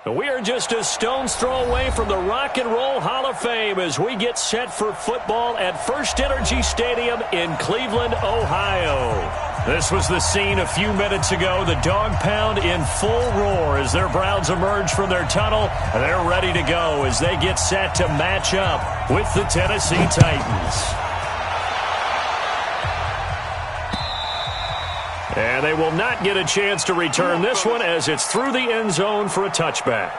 We are just a stone's throw away from the Rock and Roll Hall of Fame as we get set for football at First Energy Stadium in Cleveland, Ohio. This was the scene a few minutes ago. The dog pound in full roar as their Browns emerge from their tunnel. And they're ready to go as they get set to match up with the Tennessee Titans. And they will not get a chance to return this one as it's through the end zone for a touchback.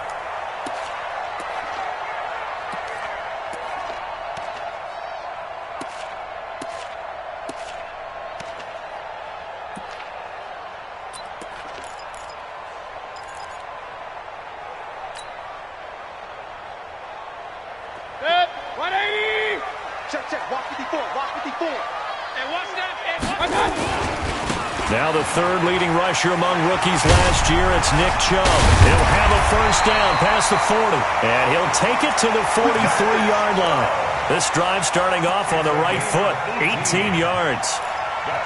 Good. 180. Check. Walk 54. And watch that. Now the third leading rusher among rookies last year, it's Nick Chubb. He'll have a first down past the 40, and he'll take it to the 43-yard line. This drive starting off on the right foot, 18 yards.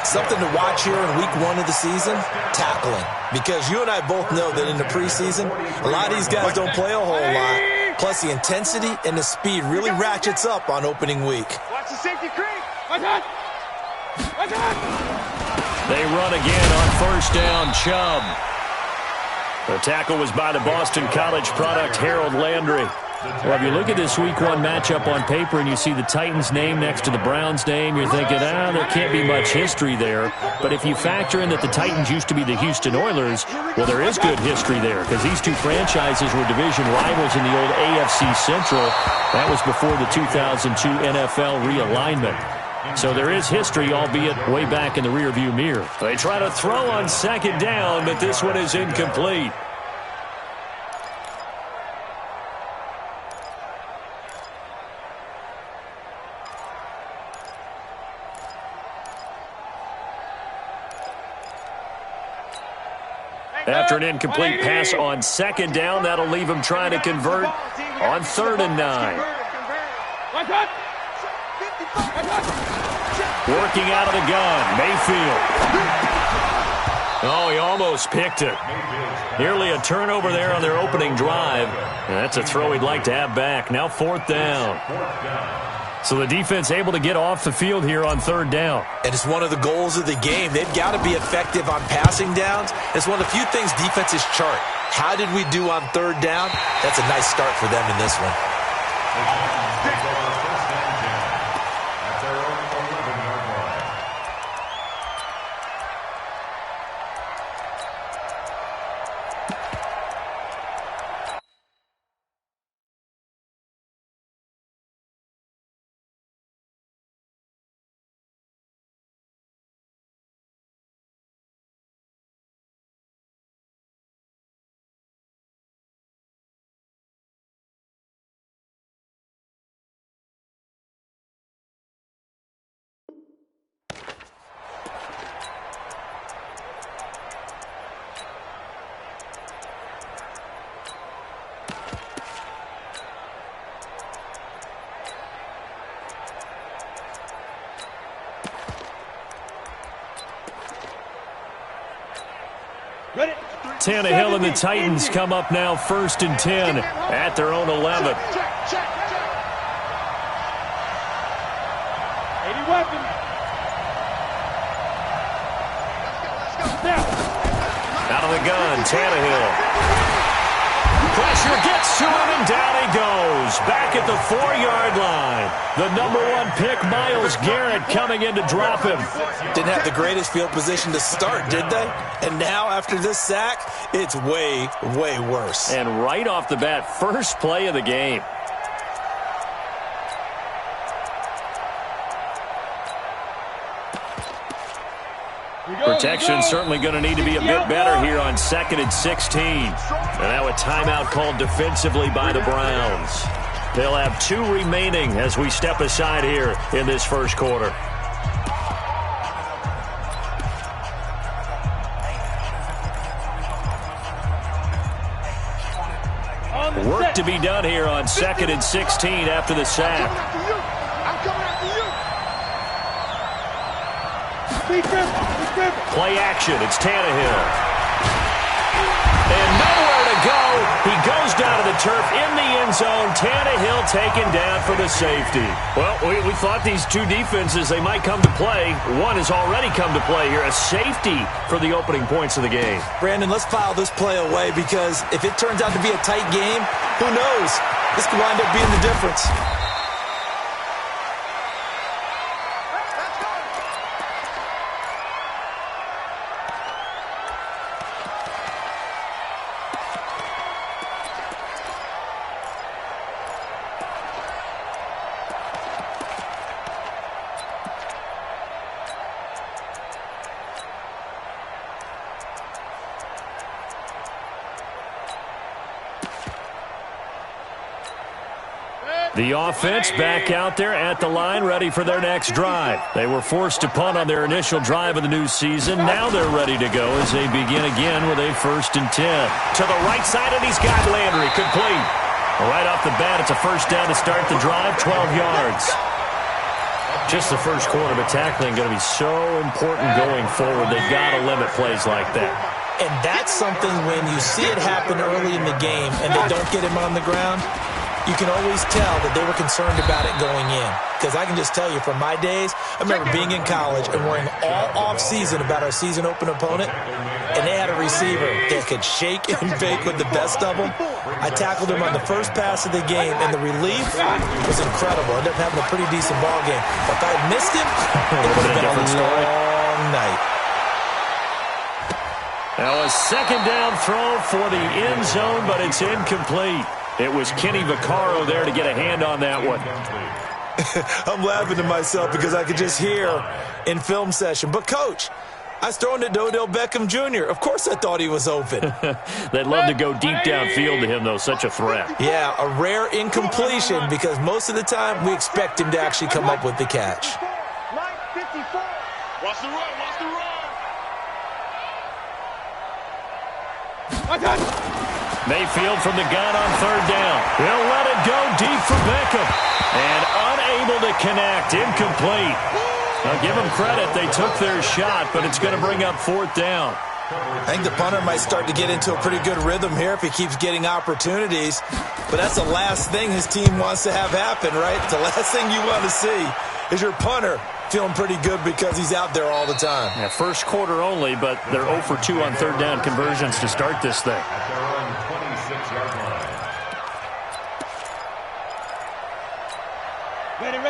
Something to watch here in week 1 of the season, tackling. Because you and I both know that in the preseason, a lot of these guys don't play a whole lot. Plus the intensity and the speed really ratchets up on opening week. Watch the safety creep. Watch out. They run again on first down, Chubb. The tackle was by the Boston College product, Harold Landry. Well, if you look at this Week 1 matchup on paper and you see the Titans' name next to the Browns' name, you're thinking, there can't be much history there. But if you factor in that the Titans used to be the Houston Oilers, well, there is good history there because these two franchises were division rivals in the old AFC Central. That was before the 2002 NFL realignment. So there is history, albeit way back in the rearview mirror. They try to throw on second down, but this one is incomplete. After an incomplete pass on second down, that'll leave him trying to convert on 3rd and 9. Working out of the gun, Mayfield. Oh, he almost picked it. Nearly a turnover there on their opening drive. And that's a throw he'd like to have back. Now 4th down. So the defense able to get off the field here on 3rd down. And it's one of the goals of the game. They've got to be effective on passing downs. It's one of the few things defenses chart. How did we do on 3rd down? That's a nice start for them in this one. Tannehill and the Titans come up now 1st and 10 at their own 11. Out of the gun, Tannehill. Pressure gets to him, and down he goes. Back at the 4-yard line. The #1 pick, Myles Garrett, coming in to drop him. Didn't have the greatest field position to start, did they? And now, after this sack, it's way, way worse. And right off the bat, first play of the game. Protection certainly going to need to be a bit better here on 2nd and 16. And now a timeout called defensively by the Browns. They'll have 2 remaining as we step aside here in this first quarter. Work to be done here on 2nd and 16 after the sack. I'm coming after you. Play action. It's Tannehill. And nowhere to go. He goes down to the turf in the end zone. Tannehill taken down for the safety. Well, we thought these two defenses, they might come to play. One has already come to play here. A safety for the opening points of the game. Brandon, let's file this play away because if it turns out to be a tight game, who knows? This could wind up being the difference. The offense back out there at the line, ready for their next drive. They were forced to punt on their initial drive of the new season. Now they're ready to go as they begin again with a 1st and 10. To the right side, and he's got Landry. Complete. Right off the bat, it's a first down to start the drive, 12 yards. Just the first quarter, but tackling going to be so important going forward. They've got to limit plays like that. And that's something when you see it happen early in the game and they don't get him on the ground, you can always tell that they were concerned about it going in. Because I can just tell you from my days, I remember being in college and worrying all off-season about our season open opponent, and they had a receiver that could shake and bake with the best of them. I tackled him on the first pass of the game, and the relief was incredible. I ended up having a pretty decent ball game. But if I had missed him, it would have been a long night. Now a second down throw for the end zone, but it's incomplete. It was Kenny Vaccaro there to get a hand on that one. I'm laughing to myself because I could just hear in film session. But, Coach, I was throwing to Odell Beckham Jr. Of course I thought he was open. They'd love to go deep downfield to him, though. Such a threat. Yeah, a rare incompletion because most of the time we expect him to actually come up with the catch. Line 54. Watch the run. Watch the run. Mayfield from the gun on 3rd down. He'll let it go deep for Beckham. And unable to connect. Incomplete. Now give them credit. They took their shot, but it's going to bring up 4th down. I think the punter might start to get into a pretty good rhythm here if he keeps getting opportunities. But that's the last thing his team wants to have happen, right? The last thing you want to see is your punter feeling pretty good because he's out there all the time. Yeah, first quarter only, but they're 0 for 2 on 3rd down conversions to start this thing.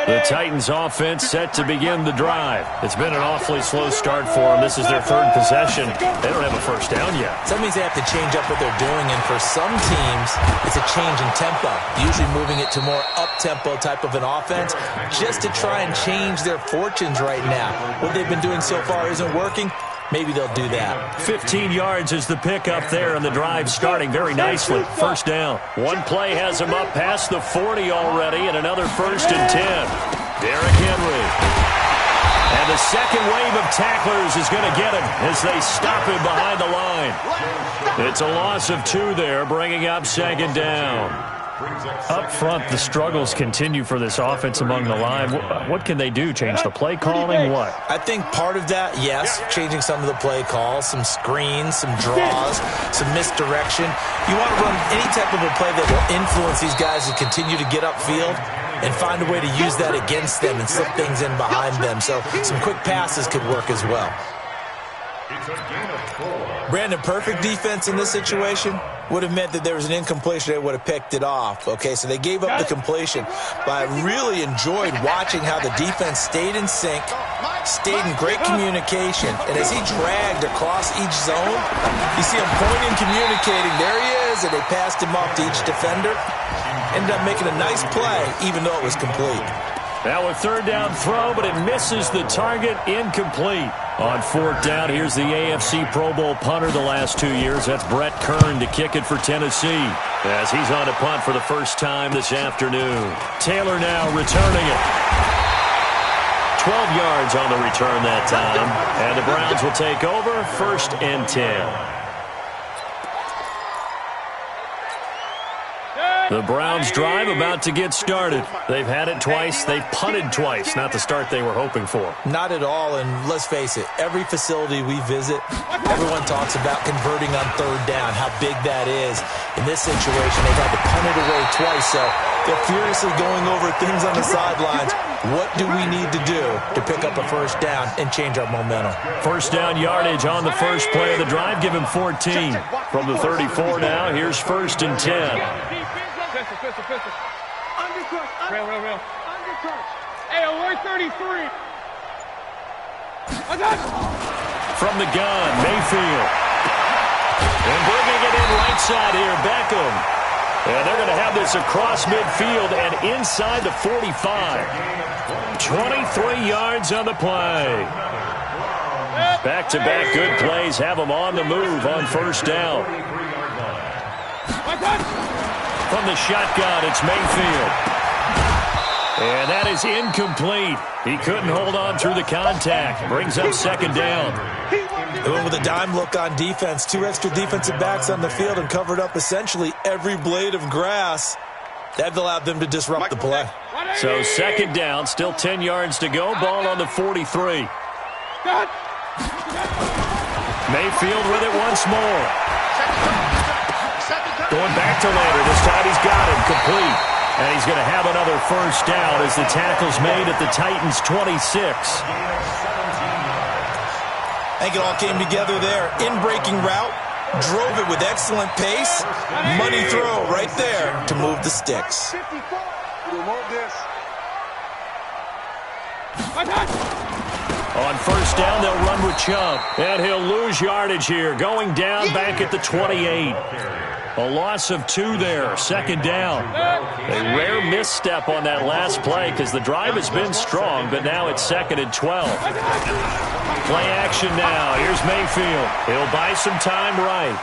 The Titans offense set to begin the drive. It's been an awfully slow start for them. This is their 3rd possession. They don't have a first down yet. So that means they have to change up what they're doing, and for some teams, it's a change in tempo, usually moving it to more up-tempo type of an offense just to try and change their fortunes right now. What they've been doing so far isn't working. Maybe they'll do that. 15 yards is the pickup there, and the drive starting very nicely. First down. One play has him up past the 40 already, and another 1st and 10. Derrick Henry. And the second wave of tacklers is going to get him as they stop him behind the line. It's a loss of 2 there, bringing up 2nd down. Up front, the struggles continue for this offense among the line. What can they do? Change the play calling? What? I think part of that, yes, changing some of the play calls, some screens, some draws, some misdirection. You want to run any type of a play that will influence these guys to continue to get upfield and find a way to use that against them and slip things in behind them. So some quick passes could work as well. Brandon, perfect defense in this situation would have meant that there was an incompletion. They would have picked it off. Okay, so they gave up the completion. But I really enjoyed watching how the defense stayed in sync, stayed in great communication. And as he dragged across each zone, you see him pointing, communicating. There he is, and they passed him off to each defender. Ended up making a nice play, even though it was complete. Now a 3rd down throw, but it misses the target. Incomplete. On 4th down, here's the AFC Pro Bowl punter the last 2 years. That's Brett Kern to kick it for Tennessee, as he's on to punt for the first time this afternoon. Taylor now returning it. 12 yards on the return that time. And the Browns will take over, 1st and 10. The Browns' drive about to get started. They've had it twice. They've punted twice. Not the start they were hoping for. Not at all, and let's face it, every facility we visit, everyone talks about converting on third down, how big that is. In this situation, they've had to punt it away twice, so they're furiously going over things on the sidelines. What do we need to do to pick up a first down and change our momentum? First down yardage on the first play of the drive. Give him 14. From the 34 now, here's 1st and 10. Pistol. Undercrush. Real. Undercrush. Hey, alert 33. From the gun, Mayfield. And bringing it in right side here, Beckham. And they're going to have this across midfield and inside the 45. 23 yards on the play. Back-to-back good plays have them on the move on first down. From the shotgun, it's Mayfield. And that is incomplete. He couldn't hold on through the contact. Brings up 2nd down. Going with a dime look on defense. 2 extra defensive backs on the field and covered up essentially every blade of grass. That allowed them to disrupt the play. So 2nd down, still 10 yards to go. Ball on the 43. Mayfield with it once more. Going back to Landry. This time he's got him complete. And he's going to have another first down as the tackle's made at the Titans' 26. I think it all came together there. In-breaking route. Drove it with excellent pace. Money throw right there to move the sticks. On first down, they'll run with Chubb. And he'll lose yardage here. Going down back at the 28. A loss of 2 there. 2nd down. A rare misstep on that last play because the drive has been strong, but now it's 2nd and 12. Play action now. Here's Mayfield. He'll buy some time right.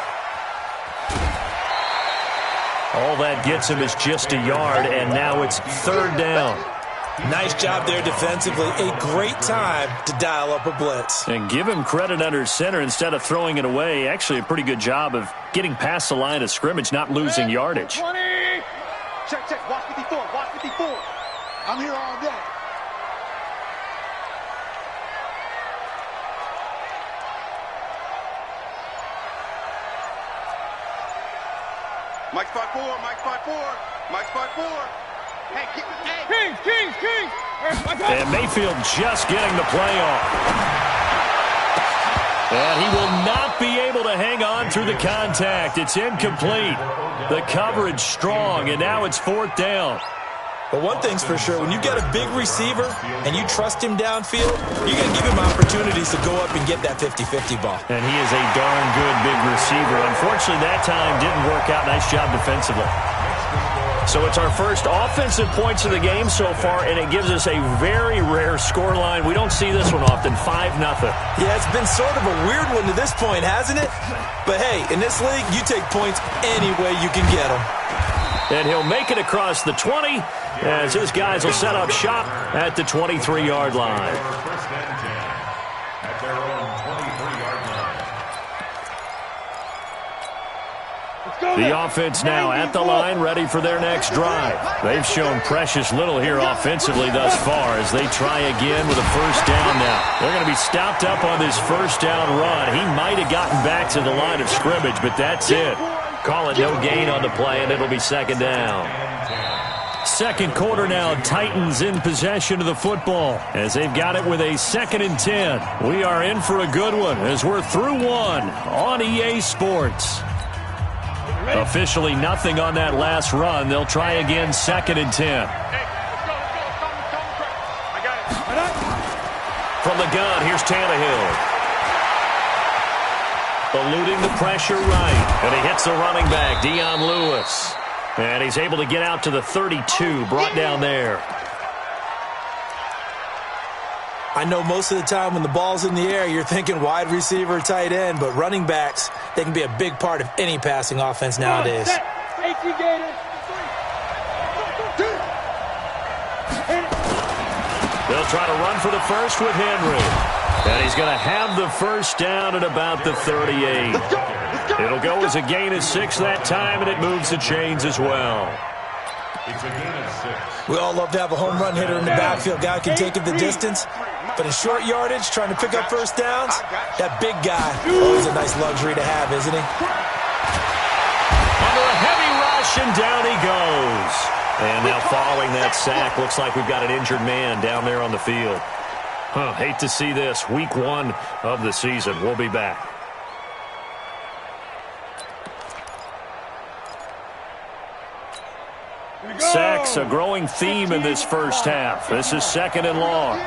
All that gets him is just a yard, and now it's 3rd down. Nice job there defensively. A great time to dial up a blitz. And give him credit under center instead of throwing it away. Actually, a pretty good job of getting past the line of scrimmage, not losing yardage. 20. Check. Watch 54. I'm here all day. Mike 5-4. Hey, Kings! And Mayfield just getting the play off. And he will not be able to hang on through the contact. It's incomplete. The coverage strong, and now it's 4th down. But one thing's for sure, when you get a big receiver and you trust him downfield, you're going to give him opportunities to go up and get that 50-50 ball. And he is a darn good big receiver. Unfortunately, that time didn't work out. Nice job defensively. So it's our first offensive points of the game so far, and it gives us a very rare scoreline. We don't see this one often, 5-0. Yeah, it's been sort of a weird one to this point, hasn't it? But hey, in this league, you take points any way you can get them. And he'll make it across the 20 as his guys will set up shop at the 23-yard line. The offense now at the line, ready for their next drive. They've shown precious little here offensively thus far as they try again with a first down now. They're going to be stopped up on this first down run. He might have gotten back to the line of scrimmage, but that's it. Call it no gain on the play, and it'll be 2nd down. 2nd quarter now, Titans in possession of the football as they've got it with a 2nd and 10. We are in for a good one as we're through 1 on EA Sports. Officially nothing on that last run. They'll try again 2nd and 10. From the gun, here's Tannehill. Eluding the pressure right. And he hits the running back, Dion Lewis. And he's able to get out to the 32, brought down there. I know most of the time when the ball's in the air, you're thinking wide receiver, tight end, but running backs, they can be a big part of any passing offense nowadays. They'll try to run for the first with Henry. And he's going to have the first down at about the 38. It'll go as a gain of 6 that time, and it moves the chains as well. It's a gain of 6. We all love to have a home run hitter in the backfield. Guy who can take it the distance. But in short yardage, trying to pick up first downs, that big guy, always a nice luxury to have, isn't he? Under a heavy rush, and down he goes. And now following that sack, looks like we've got an injured man down there on the field. Hate to see this. Week 1 of the season. We'll be back. Sacks, a growing theme in this first half. This is 2nd and long.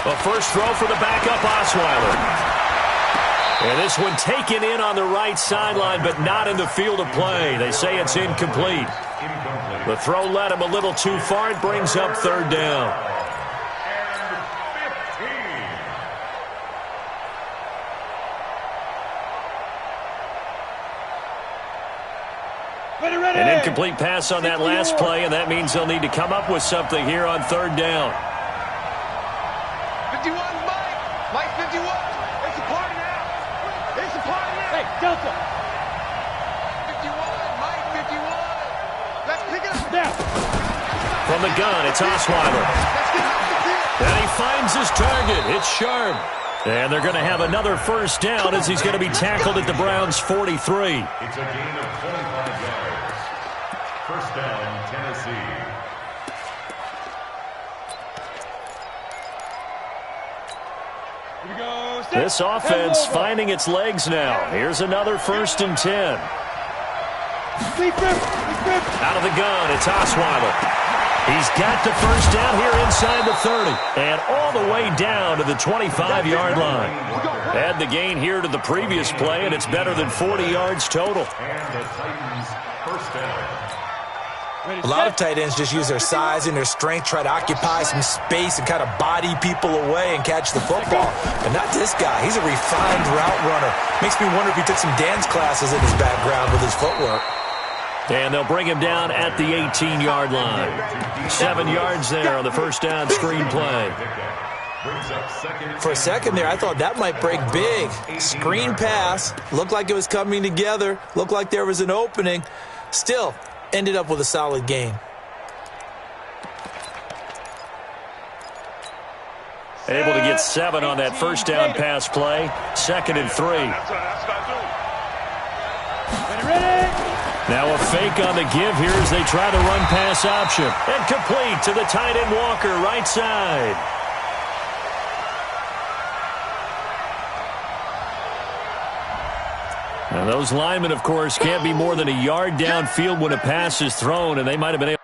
A first throw for the backup Osweiler. And this one taken in on the right sideline, but not in the field of play. They say it's incomplete. The throw led him a little too far. It brings up 3rd down. An incomplete pass on that last play, and that means they'll need to come up with something here on 3rd down. 51, Mike 51. It's a party now. It's a party now. Hey, Delta. 51, Mike 51. Let's pick it up now. From the gun, it's Osweiler. And he finds his target. It's Sharp. And they're going to have another first down as he's going to be tackled at the Browns' 43. It's a gain of 25 yards. First down, Tennessee. This offense finding its legs now. Here's another 1st and 10. Out of the gun, it's Osweiler. He's got the first down here inside the 30. And all the way down to the 25-yard line. Add the gain here to the previous play, and it's better than 40 yards total. And the Titans' first down. A lot of tight ends just use their size and their strength, try to occupy some space and kind of body people away and catch the football. But not this guy. He's a refined route runner. Makes me wonder if he took some dance classes in his background with his footwork. And they'll bring him down at the 18-yard line. 7 yards there on the first down screen play. For a second there, I thought that might break big. Screen pass. Looked like it was coming together. Looked like there was an opening. Still, ended up with a solid gain. Able to get 7 on that first down pass play. 2nd and 3. Now a fake on the give here as they try the run pass option. And complete to the tight end Walker, right side. Now those linemen, of course, can't be more than a yard downfield when a pass is thrown, and they might have been able.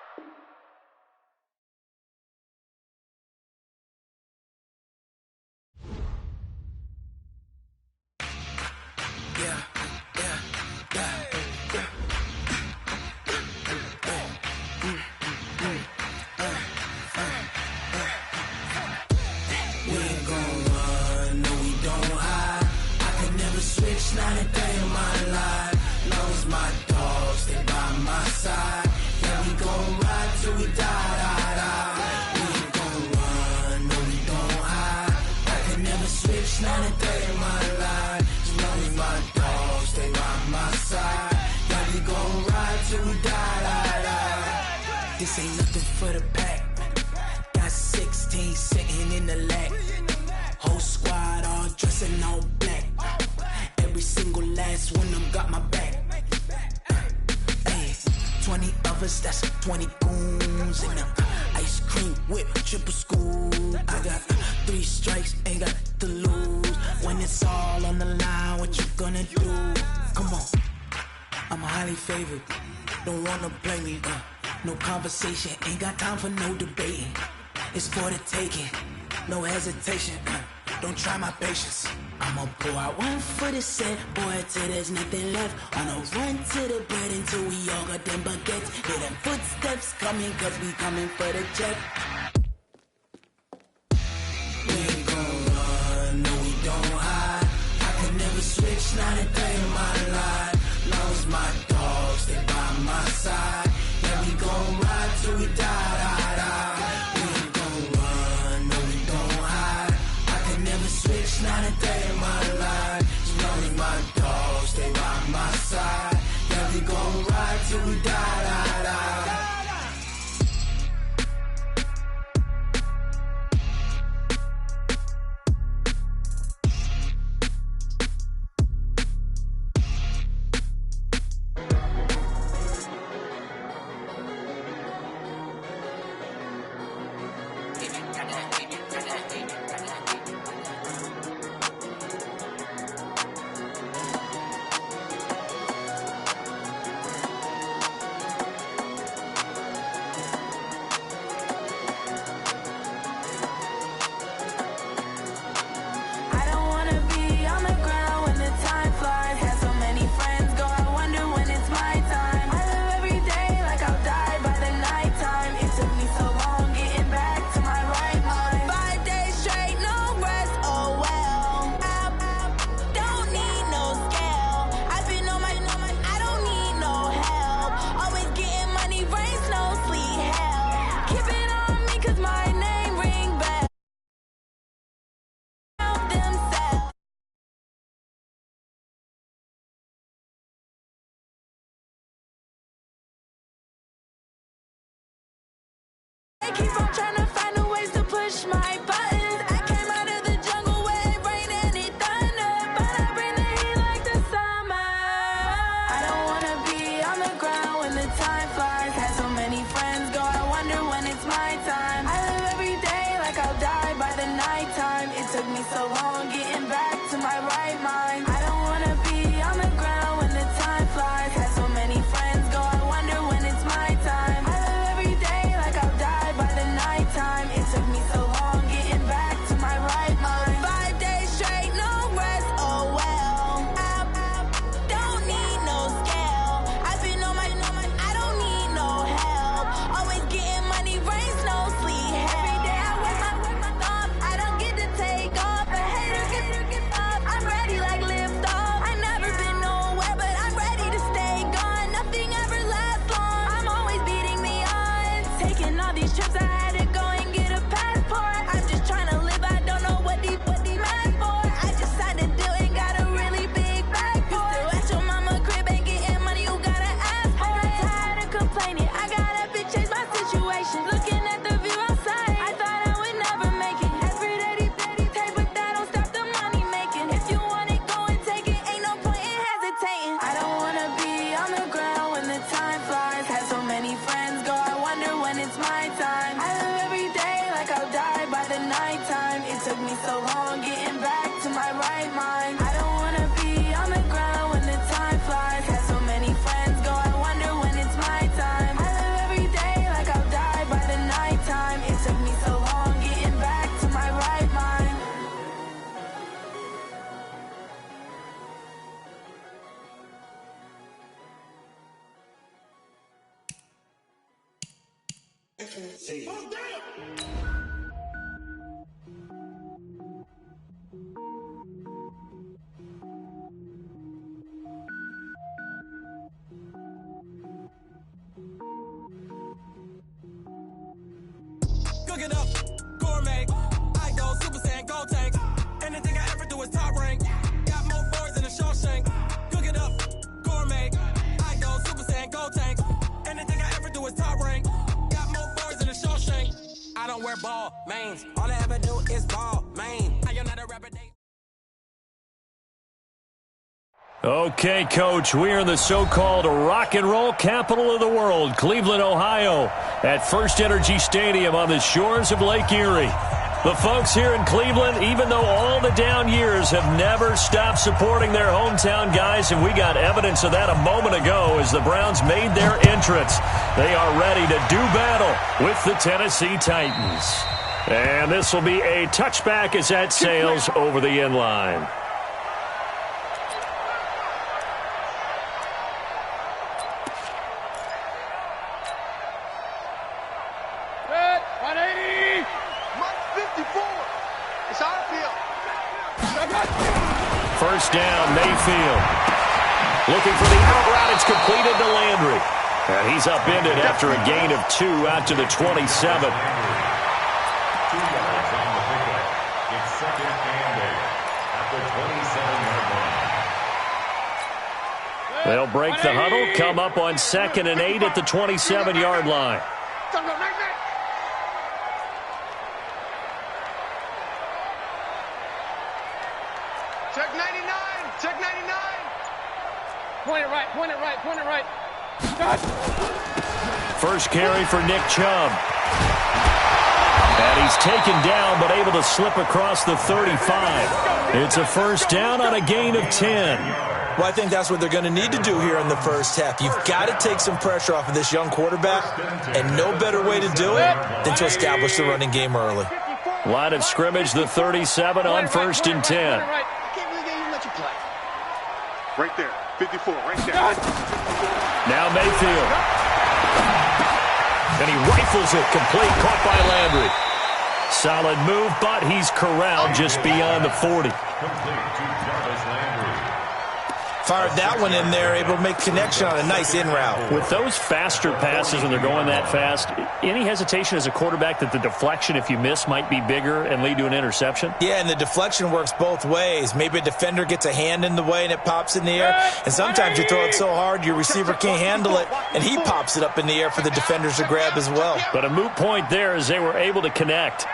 This ain't nothing for the pack. Got 16 sitting in the lag. Whole squad all dressing all black. Every single last one of them got my back. Hey, 20 of us, that's 20 goons in them. Ice cream whip, triple scoop. I got 3 strikes, ain't got to lose. When it's all on the line, what you gonna do? Come on, I'm highly favored. Don't wanna play me, no conversation, ain't got time for no debating. It's for the taking, no hesitation. Don't try my patience. I'ma pull out one for the set, boy, till there's nothing left. On a run to the bread until we all got them baguettes. Hear them footsteps coming, cause we coming for the check. We ain't gon' run, no we don't hide. I can never switch, not a day in my life. Long as my dogs, stay by my side. Yeah, we gon' ride till we die. We ain't gon' run, no we don't hide. I can never switch, not a day in my life. As long as my dog long getting back to my right mind. I don't wanna be on the ground when the time flies. Had so many friends go, I wonder when it's my time. I live every day like I'll die by the nighttime. It took me so long getting back to my right mind. 5 days straight, no rest, oh well. I don't need no scale. I've been on my, I don't need no help. Always getting money, rains, no sleep. Every day I work my thumb. I don't get to take off. A hater get up. I'm ready like lift off. I never been nowhere, but I'm ready to stay gone. Nothing ever lasts long. I'm always beating the odds. Taking all these trips, I had to go and get a passport. I'm just trying to live. I don't know what the mad for. I just signed a deal and got a really big bag for it. Still at your mama crib ain't getting money, you gotta ask for it. I'm tired of complaining. I gotta change my situation. Looking at the view outside, I thought I would never make it. Every day take, but that don't stop the money making. If you want it, go and take it. Ain't no point in hesitating. I don't wanna be on the ground when the time flies. Had so many friends go, I wonder when it's my time. I live every day like I'll die by the nighttime. It took me so long getting back to my right mind. I don't wanna be on the ground when the time flies. Had so many friends go, I wonder when it's my time. I live every day like I'll die by the nighttime. It took me so long getting back to my right mind. Cook it up, gourmet. I go Super Saiyan, gold tank. Anything I ever do is top rank. Got more boys in the Shawshank. Cook it up, gourmet. I go Super Saiyan, gold tank. Anything I ever do is top rank. Got more boys in the Shawshank. I don't wear ball mains. All I ever do is ball main. I am not a rapper. Okay, Coach, we are in the so-called rock and roll capital of the world, Cleveland, Ohio, at First Energy Stadium on the shores of Lake Erie. The folks here in Cleveland, even though all the down years, have never stopped supporting their hometown guys, and we got evidence of that a moment ago as the Browns made their entrance. They are ready to do battle with the Tennessee Titans. And this will be a touchback as that sails over the end line. First down, Mayfield. Looking for the out route. It's completed to Landry. And he's upended after a gain of 2 out to the 27. 2 yards on the pickup. It's second and 8 at the 27-yard line. They'll break the huddle, come up on 2nd and 8 at the 27-yard line. Check 99! Check 99! Point it right, point it right, point it right. First carry for Nick Chubb. And he's taken down but able to slip across the 35. It's a first down on a gain of 10. Well, I think that's what they're going to need to do here in the first half. You've got to take some pressure off of this young quarterback, and no better way to do it than to establish the running game early. Line of scrimmage, the 37 on 1st and 10. Right there, 54, right there. Now Mayfield. And he rifles it complete, caught by Landry. Solid move, but he's corralled just beyond the 40. Fired that one in there, able to make connection on a nice in route. With those faster passes when they're going that fast, any hesitation as a quarterback that the deflection, if you miss, might be bigger and lead to an interception? Yeah, and the deflection works both ways. Maybe a defender gets a hand in the way and it pops in the air. And sometimes you throw it so hard your receiver can't handle it, and he pops it up in the air for the defenders to grab as well. But a moot point there as they were able to connect.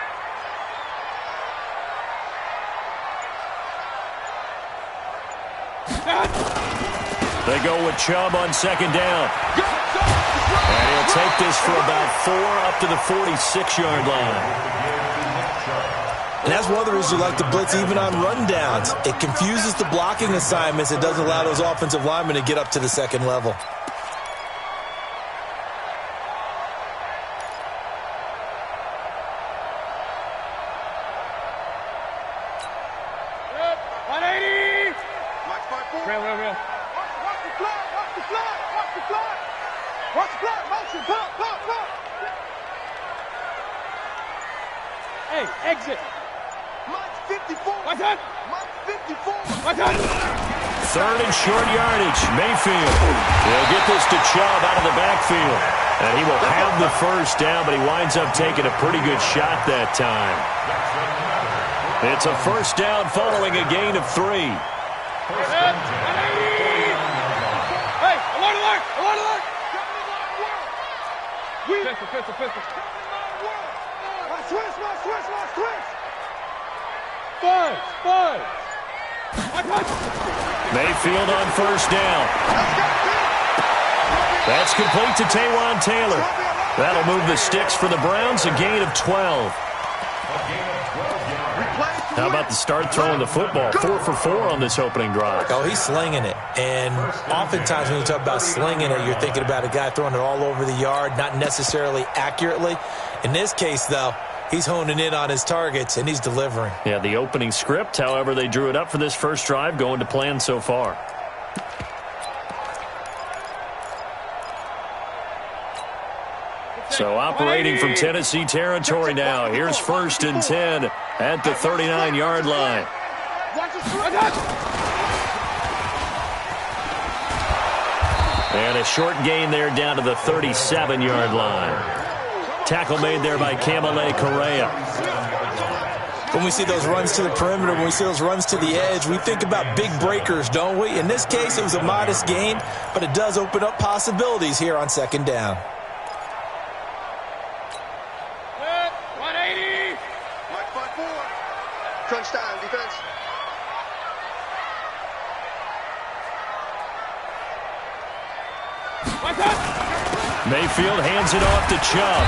They go with Chubb on 2nd down. And he'll take this for about 4 up to the 46-yard line. And that's one of the reasons you like to blitz even on rundowns. It confuses the blocking assignments. It doesn't allow those offensive linemen to get up to the second level. Hey, exit. Mike 54. What's that? Mike 54. What's that? Third and short yardage. Mayfield will get this to Chubb out of the backfield. And he will have the first down, but he winds up taking a pretty good shot that time. It's a first down following a gain of 3. Hey, alert, alert, alert, alert. Pistol. Switch. Five. Mayfield on first down. That's complete to Taywan Taylor. That'll move the sticks for the Browns, a gain of 12. How about the start throwing the football? 4 for 4 on this opening drive. Oh, he's slinging it. And oftentimes when you talk about slinging it, you're thinking about a guy throwing it all over the yard, not necessarily accurately. In this case, though, he's honing in on his targets, and he's delivering. Yeah, the opening script, however, they drew it up for this first drive, going to plan so far. So operating from Tennessee territory now. Here's 1st and 10 at the 39-yard line. And a short gain there down to the 37-yard line. Tackle made there by Kamale Correa. When we see those runs to the perimeter, when we see those runs to the edge, we think about big breakers, don't we? In this case, it was a modest gain, but it does open up possibilities here on second down. 180. Mike 54. Crunch time, defense. What's that? Mayfield hands it off to Chubb.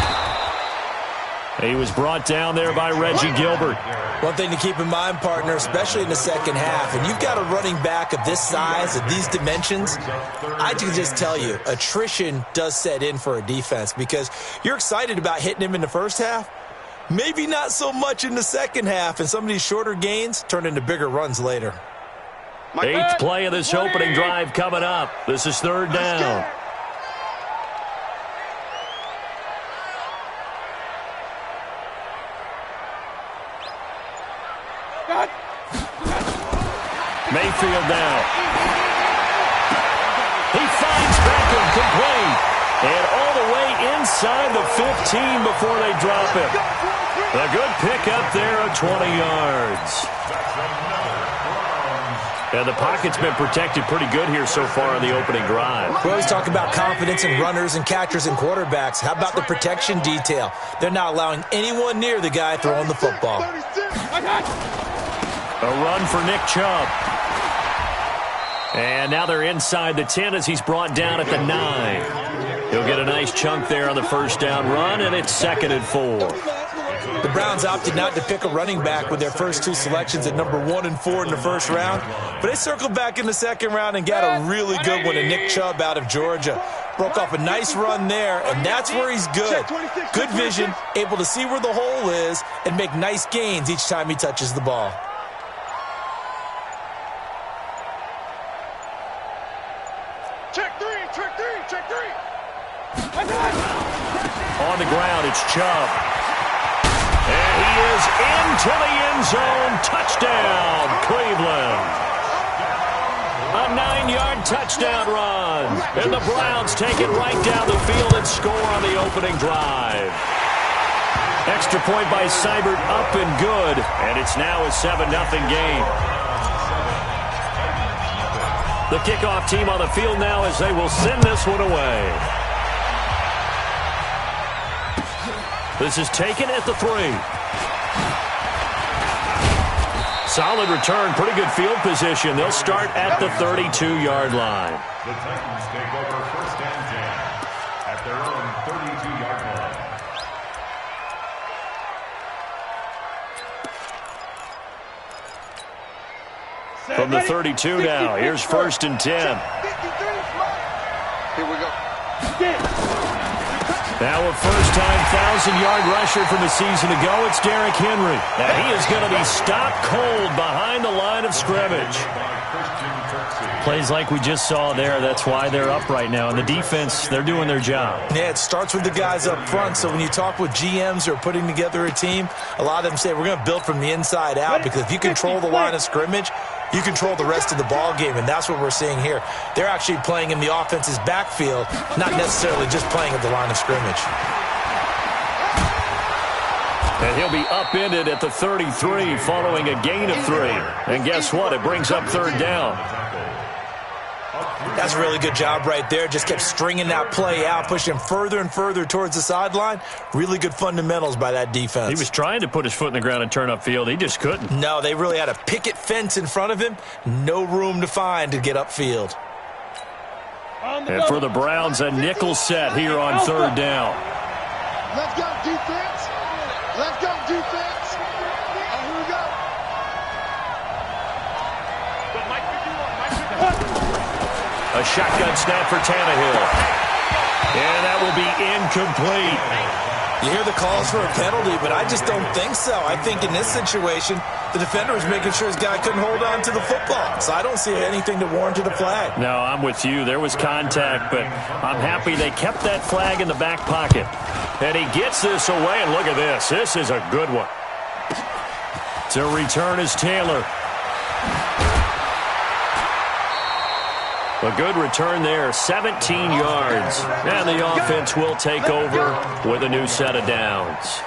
He was brought down there by Reggie Gilbert. One thing to keep in mind, partner, especially in the second half, and you've got a running back of this size, of these dimensions, I can just tell you, attrition does set in for a defense because you're excited about hitting him in the first half, maybe not so much in the second half, and some of these shorter gains turn into bigger runs later. 8th play of this opening drive coming up. This is 3rd down. Mayfield now. He finds Beckham complete. And all the way inside the 15 before they drop him. A good pickup there of 20 yards. And the pocket's been protected pretty good here so far in the opening drive. We always talk about confidence in runners and catchers and quarterbacks. How about the protection detail? They're not allowing anyone near the guy throwing the football. A run for Nick Chubb. And now they're inside the 10 as he's brought down at the 9. He'll get a nice chunk there on the first down run, and it's 2nd and 4. The Browns opted not to pick a running back with their first 2 selections at number 1 and 4 in the first round, but they circled back in the second round and got a really good one in Nick Chubb out of Georgia. Broke off a nice run there, and that's where he's good. Good vision, able to see where the hole is, and make nice gains each time he touches the ball. On the ground, it's Chubb. And he is into the end zone. Touchdown, Cleveland. A 9-yard touchdown run. And the Browns take it right down the field and score on the opening drive. Extra point by Seibert up and good. And it's now a 7-0 game. The kickoff team on the field now as they will send this one away. This is taken at the 3. Solid return, pretty good field position. They'll start at the 32-yard line. The Titans take over 1st and 10 at their own 32-yard line. From the 32 now, here's 1st and 10. Here we go. Now a first-time 1,000-yard rusher from a season ago, it's Derrick Henry. Now he is going to be stopped cold behind the line of scrimmage. Plays like we just saw there, that's why they're up right now. And the defense, they're doing their job. Yeah, it starts with the guys up front. So when you talk with GMs who are putting together a team, a lot of them say we're going to build from the inside out, because if you control the line of scrimmage, you control the rest of the ball game, and that's what we're seeing here. They're actually playing in the offense's backfield, not necessarily just playing at the line of scrimmage. And he'll be upended at the 33 following a gain of 3. And guess what? It brings up 3rd down. That's a really good job right there. Just kept stringing that play out, pushing further and further towards the sideline. Really good fundamentals by that defense. He was trying to put his foot in the ground and turn upfield. He just couldn't. No, they really had a picket fence in front of him. No room to find to get upfield. And for the Browns, a nickel set here on 3rd down. Let's go, defense. Let's go, defense. Here we go. A shotgun snap for Tannehill. And that will be incomplete. You hear the calls for a penalty, but I just don't think so. I think in this situation, the defender was making sure his guy couldn't hold on to the football. So I don't see anything to warrant a flag. No, I'm with you. There was contact, but I'm happy they kept that flag in the back pocket. And he gets this away, and look at this. This is a good one. To return is Taylor. A good return there, 17 yards. And the offense will take over with a new set of downs.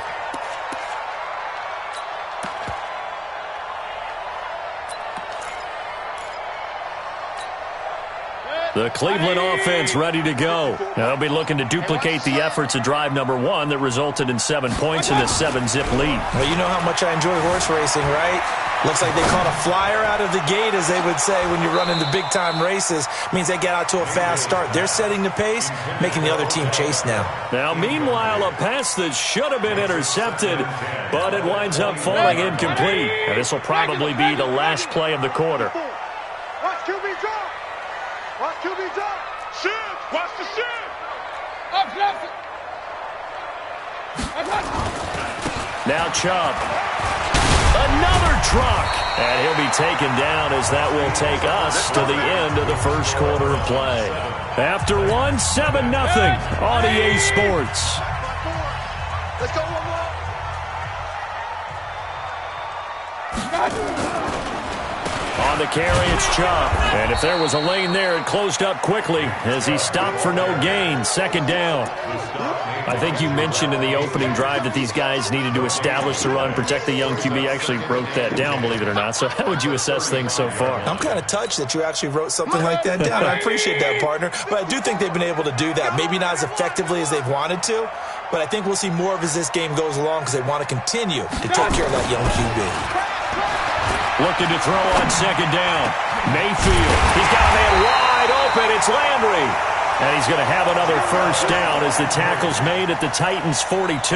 The Cleveland offense ready to go. Now they'll be looking to duplicate the efforts of drive number 1 that resulted in 7 points in a 7-zip lead. Well, you know how much I enjoy horse racing, right? Looks like they caught a flyer out of the gate, as they would say when you're running the big-time races. Means they get out to a fast start. They're setting the pace, making the other team chase now. Now, meanwhile, a pass that should have been intercepted, but it winds up falling incomplete. And this will probably be the last play of the quarter. Watch QB drop. Watch QB drop. Shoot. Watch the shoot. Up, Now Chubb. Another truck. And he'll be taken down, as that will take us to the end of the first quarter of play. After 1, 7-0 on EA Sports. Let's go one more. On the carry, it's Chubb. And if there was a lane there, it closed up quickly as he stopped for no gain. 2nd down. I think you mentioned in the opening drive that these guys needed to establish the run, protect the young QB. Actually wrote that down, believe it or not. So how would you assess things so far? I'm kind of touched that you actually wrote something like that down. I appreciate that, partner. But I do think they've been able to do that. Maybe not as effectively as they've wanted to, but I think we'll see more of as this game goes along, because they want to continue to take care of that young QB. Looking to throw on 2nd down. Mayfield. He's got a man wide open. It's Landry. And he's going to have another first down as the tackle's made at the Titans' 42.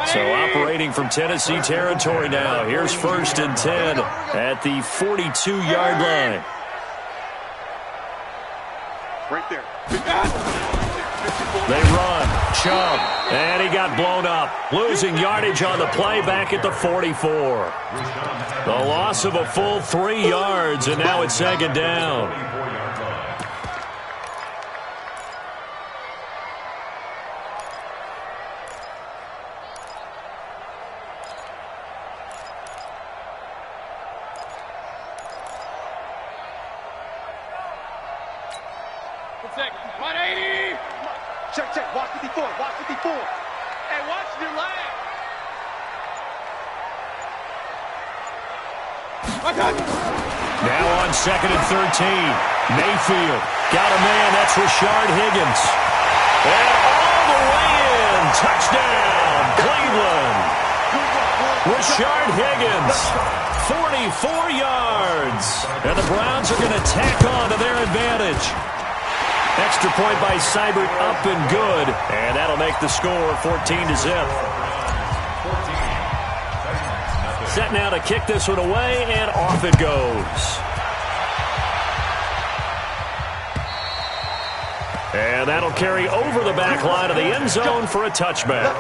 So operating from Tennessee territory now. Here's 1st and 10 at the 42-yard line. Right there. They run. Chubb. And he got blown up. Losing yardage on the play back at the 44. The loss of a full 3 yards, and now it's 2nd down. Check. Watch 54. Watch 54. Hey, watch your leg. Now on 2nd and 13. Mayfield. Got a man. That's Rashard Higgins. And all the way in. Touchdown, Cleveland. Rashard Higgins. 44 yards. And the Browns are going to tack on to their advantage. Extra point by Seibert, up and good. And that'll make the score 14-0. Set now to kick this one away, and off it goes. And that'll carry over the back line of the end zone for a touchback.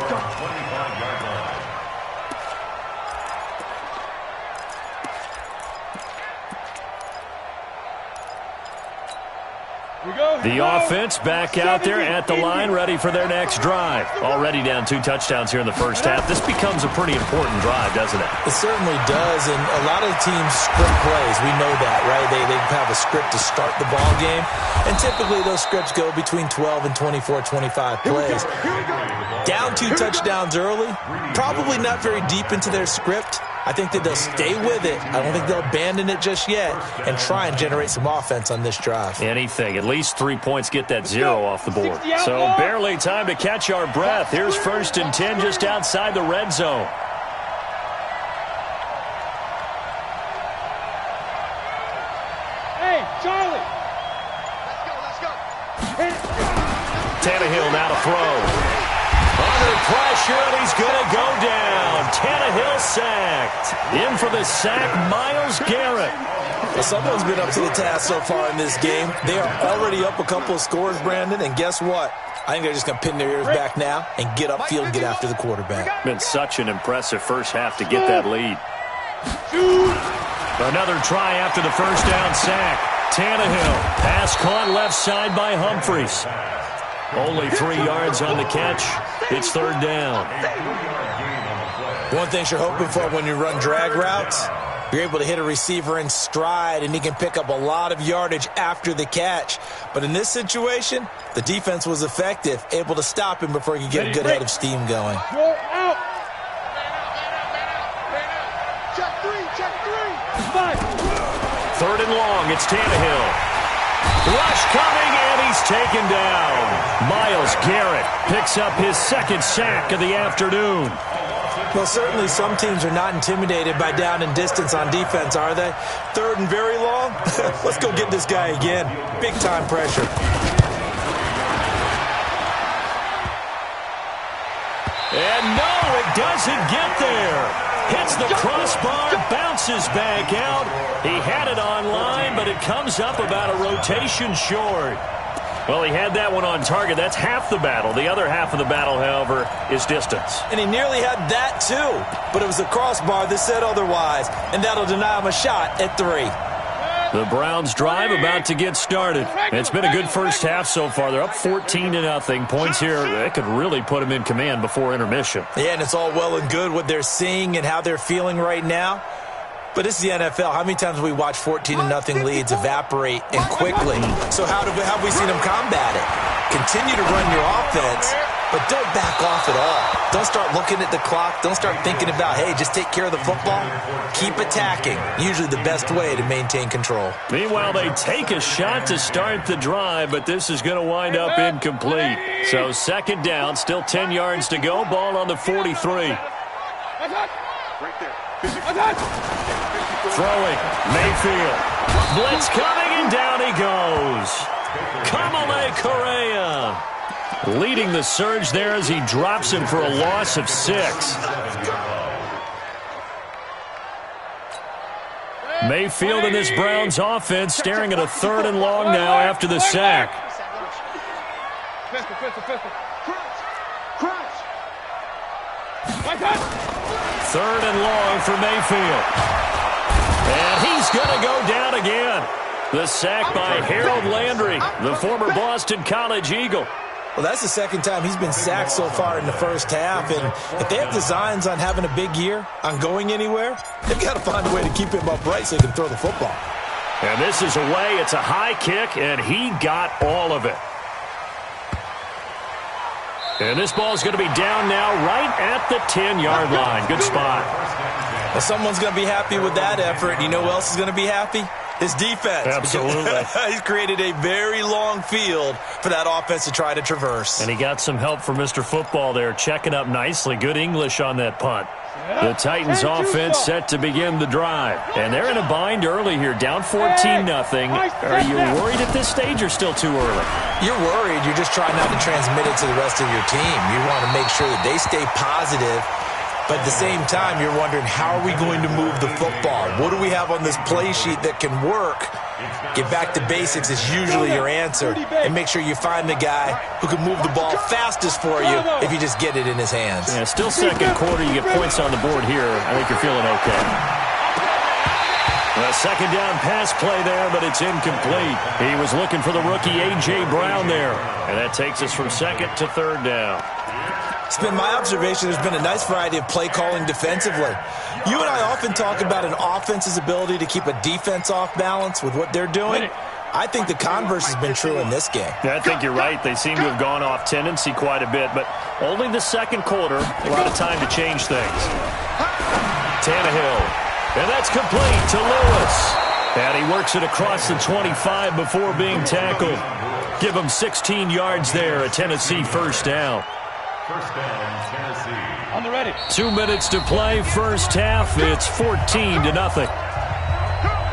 The offense back out there at the line, ready for their next drive. Already down 2 touchdowns here in the first half. This becomes a pretty important drive, doesn't it? It certainly does, and a lot of teams script plays. We know that, right? They have a script to start the ball game, and typically those scripts go between 12 and 24, 25 plays. Down 2 touchdowns early, probably not very deep into their script. I think that they'll stay with it. I don't think they'll abandon it just yet and try and generate some offense on this drive. Anything. At least 3 points get that 0 off the board. So barely time to catch our breath. Here's 1st and 10 just outside the red zone. Hey, Charlie. Let's go. Tannehill now to throw. Under pressure, and he's going to go down. Tannehill sacked. In for the sack, Myles Garrett. Well, someone's been up to the task so far in this game. They are already up a couple of scores, Brandon, and guess what? I think they're just going to pin their ears back now and get upfield and get after the quarterback. Been such an impressive first half to get that lead. Another try after the first down sack. Tannehill, pass caught left side by Humphries. Only 3 yards on the catch. It's 3rd down. One thing you're hoping for when you run drag routes, you're able to hit a receiver in stride, and he can pick up a lot of yardage after the catch. But in this situation, the defense was effective, able to stop him before he could get a good head of steam going. Go out. Check 3. 3rd and long. It's Tannehill. Rush coming, and he's taken down. Myles Garrett picks up his 2nd sack of the afternoon. Well, certainly some teams are not intimidated by down and distance on defense, are they? 3rd and very long? Let's go get this guy again. Big-time pressure. And no, it doesn't get there. Hits the crossbar, bounces back out. He had it on line, but it comes up about a rotation short. Well, he had that one on target. That's half the battle. The other half of the battle, however, is distance. And he nearly had that, too. But it was a crossbar that said otherwise, and that'll deny him a shot at 3. The Browns drive about to get started. It's been a good first half so far. They're up 14-0. Points here, that could really put them in command before intermission. Yeah, and it's all well and good what they're seeing and how they're feeling right now. But this is the NFL. How many times have we watched 14-0 leads evaporate and quickly? So how have we seen them combat it? Continue to run your offense, but don't back off at all. Don't start looking at the clock. Don't start thinking about, hey, just take care of the football. Keep attacking. Usually the best way to maintain control. Meanwhile, they take a shot to start the drive, but this is going to wind up incomplete. So 2nd down, still 10 yards to go. Ball on the 43. Right there. Throwing, Mayfield. Blitz coming, and down he goes. Kamale Correa leading the surge there as he drops him for a loss of 6. Mayfield and this Browns offense staring at a 3rd and long now after the sack. Pistol. Crunch. 3rd and long for Mayfield. And he's going to go down again. The sack by Harold Landry, the former Boston College Eagle. Well, that's the 2nd time he's been sacked so far in the first half. And if they have designs on having a big year, on going anywhere, they've got to find a way to keep him upright so he can throw the football. And this is away. It's a high kick, and he got all of it. And this ball's going to be down now right at the 10-yard line. Good spot. Well, someone's going to be happy with that effort. You know who else is going to be happy? His defense. Absolutely. He's created a very long field for that offense to try to traverse. And he got some help from Mr. Football there, checking up nicely. Good English on that punt. The Titans offense set to begin the drive. And they're in a bind early here, down 14-0. Are you worried at this stage or still too early? You're worried. You're just trying not to transmit it to the rest of your team. You want to make sure that they stay positive. But at the same time, you're wondering, how are we going to move the football? What do we have on this play sheet that can work? Get back to basics is usually your answer. And make sure you find the guy who can move the ball fastest for you if you just get it in his hands. Yeah, still second quarter. You get points on the board here. I think you're feeling okay. A second down pass play there, but it's incomplete. He was looking for the rookie A.J. Brown there. And that takes us from second to third down. It's been my observation there's been a nice variety of play calling defensively. You and I often talk about an offense's ability to keep a defense off balance with what they're doing. I think the converse has been true in this game. Yeah, I think you're right. They seem to have gone off tendency quite a bit, but only the second quarter, a lot of time to change things. Tannehill, and that's complete to Lewis. And he works it across the 25 before being tackled. Give him 16 yards there, a Tennessee first down. First down, Tennessee. On the ready. 2 minutes to play, first half. It's 14-0.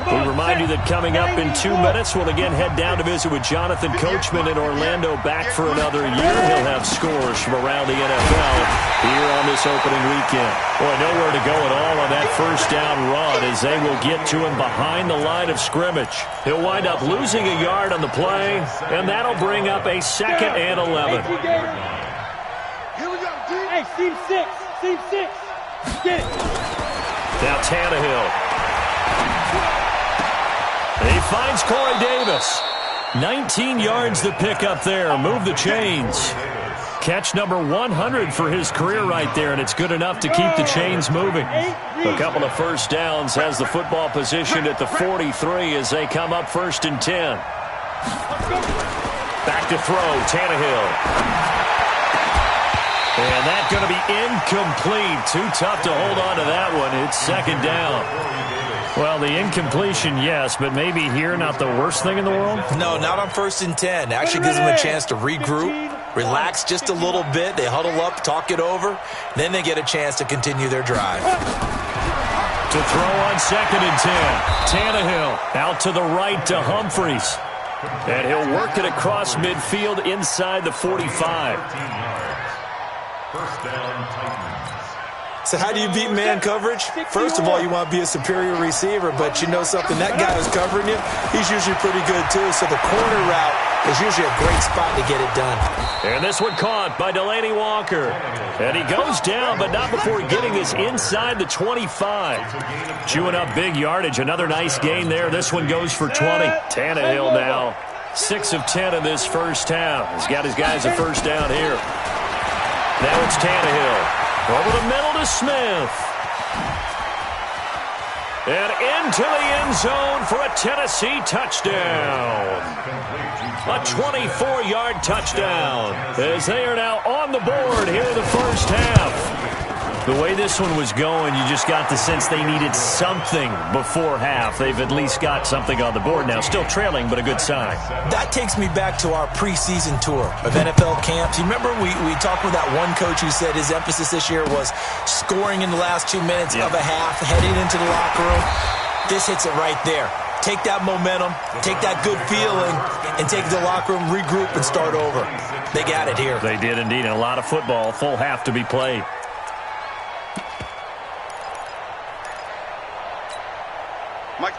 We remind you that coming up in 2 minutes, we'll again head down to visit with Jonathan Coachman in Orlando, back for another year. He'll have scores from around the NFL here on this opening weekend. Boy, nowhere to go at all on that first down run as they will get to him behind the line of scrimmage. He'll wind up losing a yard on the play, and that'll bring up a 2nd and 11. Hey, seam 6. Seam 6. Get it. Now Tannehill. He finds Corey Davis. 19 yards to pick up there. Move the chains. Catch number 100 for his career right there, and it's good enough to keep the chains moving. A couple of first downs, has the football positioned at the 43 as they come up 1st and 10. Back to throw, Tannehill. And that's going to be incomplete. Too tough to hold on to that one. It's 2nd down. Well, the incompletion, yes, but maybe here not the worst thing in the world? No, not on 1st and 10. Actually gives them a chance to regroup, relax just a little bit. They huddle up, talk it over. Then they get a chance to continue their drive. To throw on 2nd and 10. Tannehill out to the right to Humphries. And he'll work it across midfield inside the 45. First down, Titans. So how do you beat man coverage? First of all, you want to be a superior receiver, but you know something, that guy who's covering you, he's usually pretty good too. So the corner route is usually a great spot to get it done. And this one caught by Delaney Walker. And he goes down, but not before getting this inside the 25. Chewing up big yardage. Another nice gain there. This one goes for 20. Tannehill now 6 of 10 in this first half. He's got his guys a first down here. Now it's Tannehill. Over the middle to Smith. And into the end zone for a Tennessee touchdown. A 24-yard touchdown as they are now on the board here in the first half. The way this one was going, you just got the sense they needed something before half. They've at least got something on the board now. Still trailing, but a good sign. That takes me back to our preseason tour of NFL camps. You remember we talked with that one coach who said his emphasis this year was scoring in the last 2 minutes of a half, heading into the locker room. This hits it right there. Take that momentum, take that good feeling, and take it to the locker room, regroup, and start over. They got it here. They did indeed, and a lot of football, full half to be played.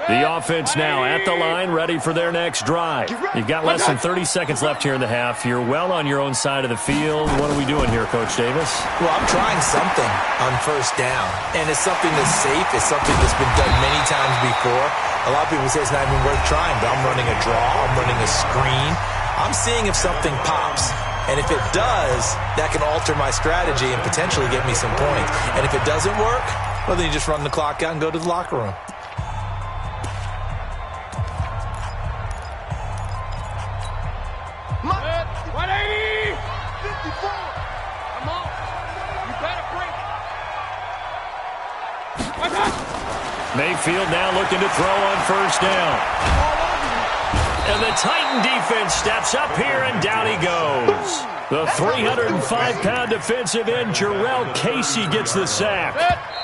The offense now at the line, ready for their next drive. You've got less than 30 seconds left here in the half. You're well on your own side of the field. What are we doing here, Coach Davis? Well, I'm trying something on first down, and it's something that's safe. It's something that's been done many times before. A lot of people say it's not even worth trying, but I'm running a draw. I'm running a screen. I'm seeing if something pops. And if it does, that can alter my strategy and potentially get me some points. And if it doesn't work, well, then you just run the clock out and go to the locker room. Mayfield now looking to throw on first down. And the Titan defense steps up here, and down he goes. The 305-pound defensive end, Jarrell Casey, gets the sack.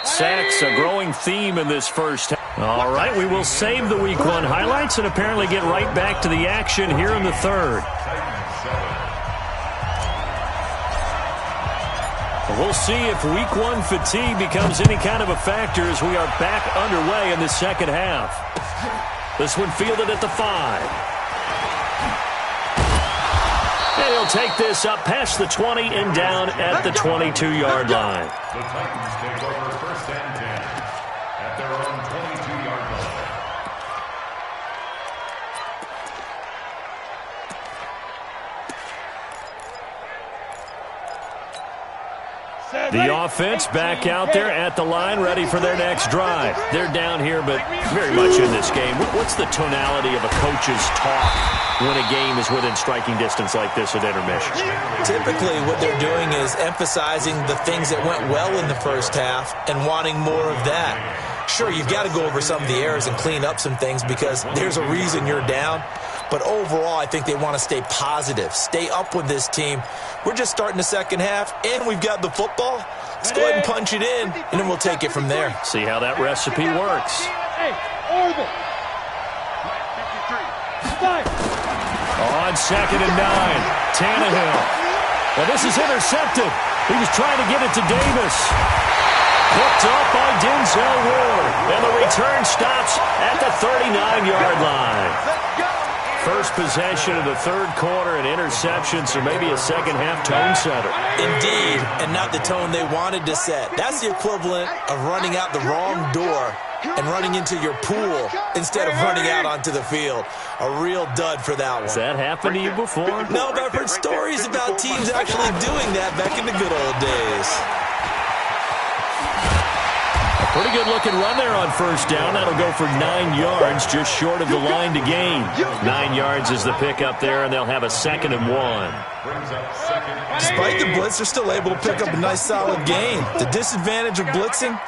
Sacks a growing theme in this first half. All right, we will save the Week 1 highlights and apparently get right back to the action here in the third. We'll see if Week 1 fatigue becomes any kind of a factor as we are back underway in the second half. This one fielded at the 5. And he'll take this up past the 20 and down at the 22-yard line. The Titans take over 1st and 10 at their own 22-yard line. The offense back out there at the line, ready for their next drive. They're down here, but very much in this game. What's the tonality of a coach's talk when a game is within striking distance like this at intermission? Typically, what they're doing is emphasizing the things that went well in the first half and wanting more of that. Sure, you've got to go over some of the errors and clean up some things because there's a reason you're down. But overall, I think they want to stay positive, stay up with this team. We're just starting the second half, and we've got the football. Let's go ahead and punch it in, and then we'll take it from there. See how that recipe works. On 2nd and 9, Tannehill. Well, this is intercepted. He was trying to get it to Davis. Hooked up by Denzel Ward. And the return stops at the 39-yard line. First possession of the third quarter and interception, so maybe a second-half tone setter. Indeed, and not the tone they wanted to set. That's the equivalent of running out the wrong door and running into your pool instead of running out onto the field. A real dud for that one. Has that happened to you before? No, but I've heard stories about teams actually doing that back in the good old days. Pretty good-looking run there on first down. That'll go for 9 yards, just short of the line to gain. 9 yards is the pickup there, and they'll have a 2nd and 1. Despite the blitz, they're still able to pick up a nice, solid gain. The disadvantage of blitzing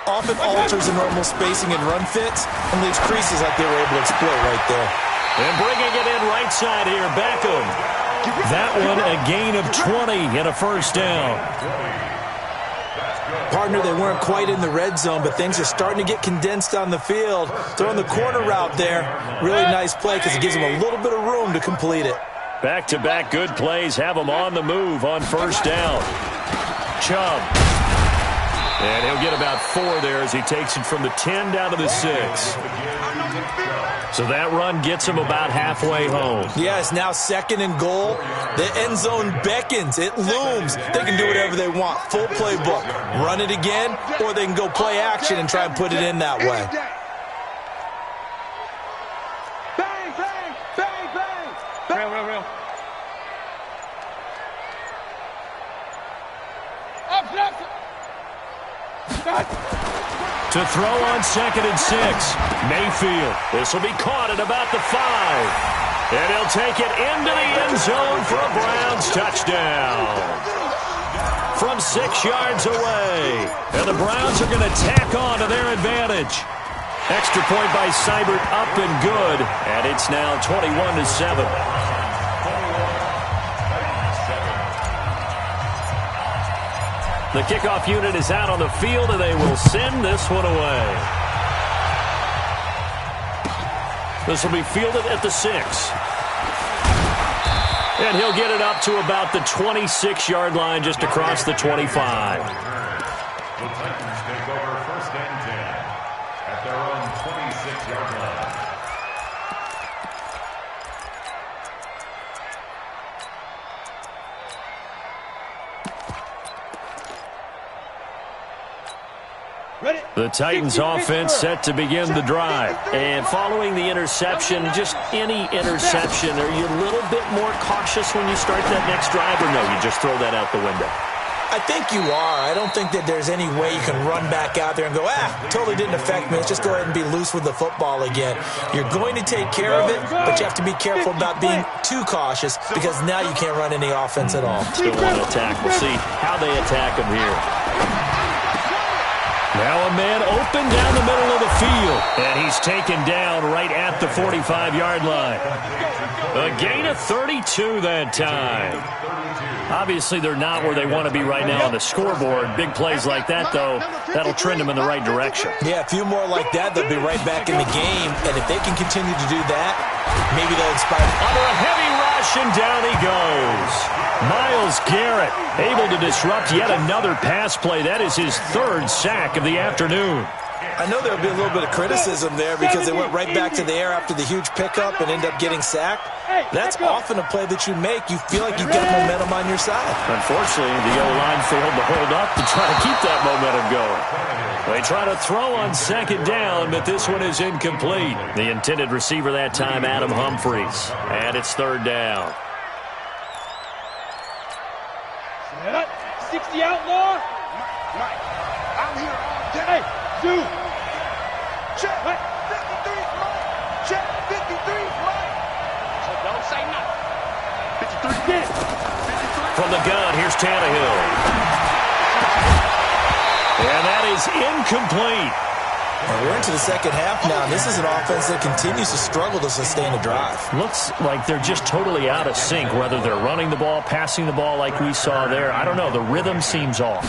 often alters the normal spacing and run fits and leaves creases like they were able to exploit right there. And bringing it in right side here, Beckham. That one a gain of 20 and a first down. Partner, they weren't quite in the red zone, but things are starting to get condensed on the field. Throwing the corner route there. Really nice play because it gives them a little bit of room to complete it. Back-to-back good plays have them on the move on first down. Chubb. And he'll get about 4 there as he takes it from the 10 down to the 6. So that run gets him about halfway home. Yeah, it's now 2nd and goal. The end zone beckons. It looms. They can do whatever they want. Full playbook. Run it again, or they can go play action and try and put it in that way. Bang, bang, bang, bang. Real. To throw on 2nd and 6. Mayfield. This will be caught at about the 5. And he'll take it into the end zone for a Browns touchdown. From 6 yards away. And the Browns are going to tack on to their advantage. Extra point by Seibert up and good. And it's now 21-7. The kickoff unit is out on the field, and they will send this one away. This will be fielded at the 6. And he'll get it up to about the 26-yard line, just across the 25. The Titans take over 1st and 10 at their own 26-yard line. The Titans offense set to begin the drive. And following the interception, just any interception, are you a little bit more cautious when you start that next drive, or no, you just throw that out the window? I think you are. I don't think that there's any way you can run back out there and go, totally didn't affect me. Let's just go ahead and be loose with the football again. You're going to take care of it, but you have to be careful about being too cautious because now you can't run any offense at all. Still want to attack. We'll see how they attack him here. Now a man open down the middle of the field. And he's taken down right at the 45-yard line. A gain of 32 that time. Obviously, they're not where they want to be right now on the scoreboard. Big plays like that, though, that'll trend them in the right direction. Yeah, a few more like that, they'll be right back in the game. And if they can continue to do that, maybe they'll inspire. Under a heavy rush, and down he goes. Myles Garrett able to disrupt yet another pass play. That is his third sack of the afternoon. I know there'll be a little bit of criticism there because they went right back to the air after the huge pickup and ended up getting sacked. That's often a play that you make. You feel like you've got momentum on your side. Unfortunately, the O-line failed to hold up to try to keep that momentum going. They try to throw on second down, but this one is incomplete. The intended receiver that time, Adam Humphries. And it's third down. 60 outlaw. Mike, I'm here all day. Hey, Zoo. Check 53, Mike. Check 53, Mike. So don't say nothing. 53. Get. From the gun, here's Tannehill. And that is incomplete. Well, we're into the second half now, and this is an offense that continues to struggle to sustain a drive. Looks like they're just totally out of sync, whether they're running the ball, passing the ball like we saw there. I don't know. The rhythm seems off.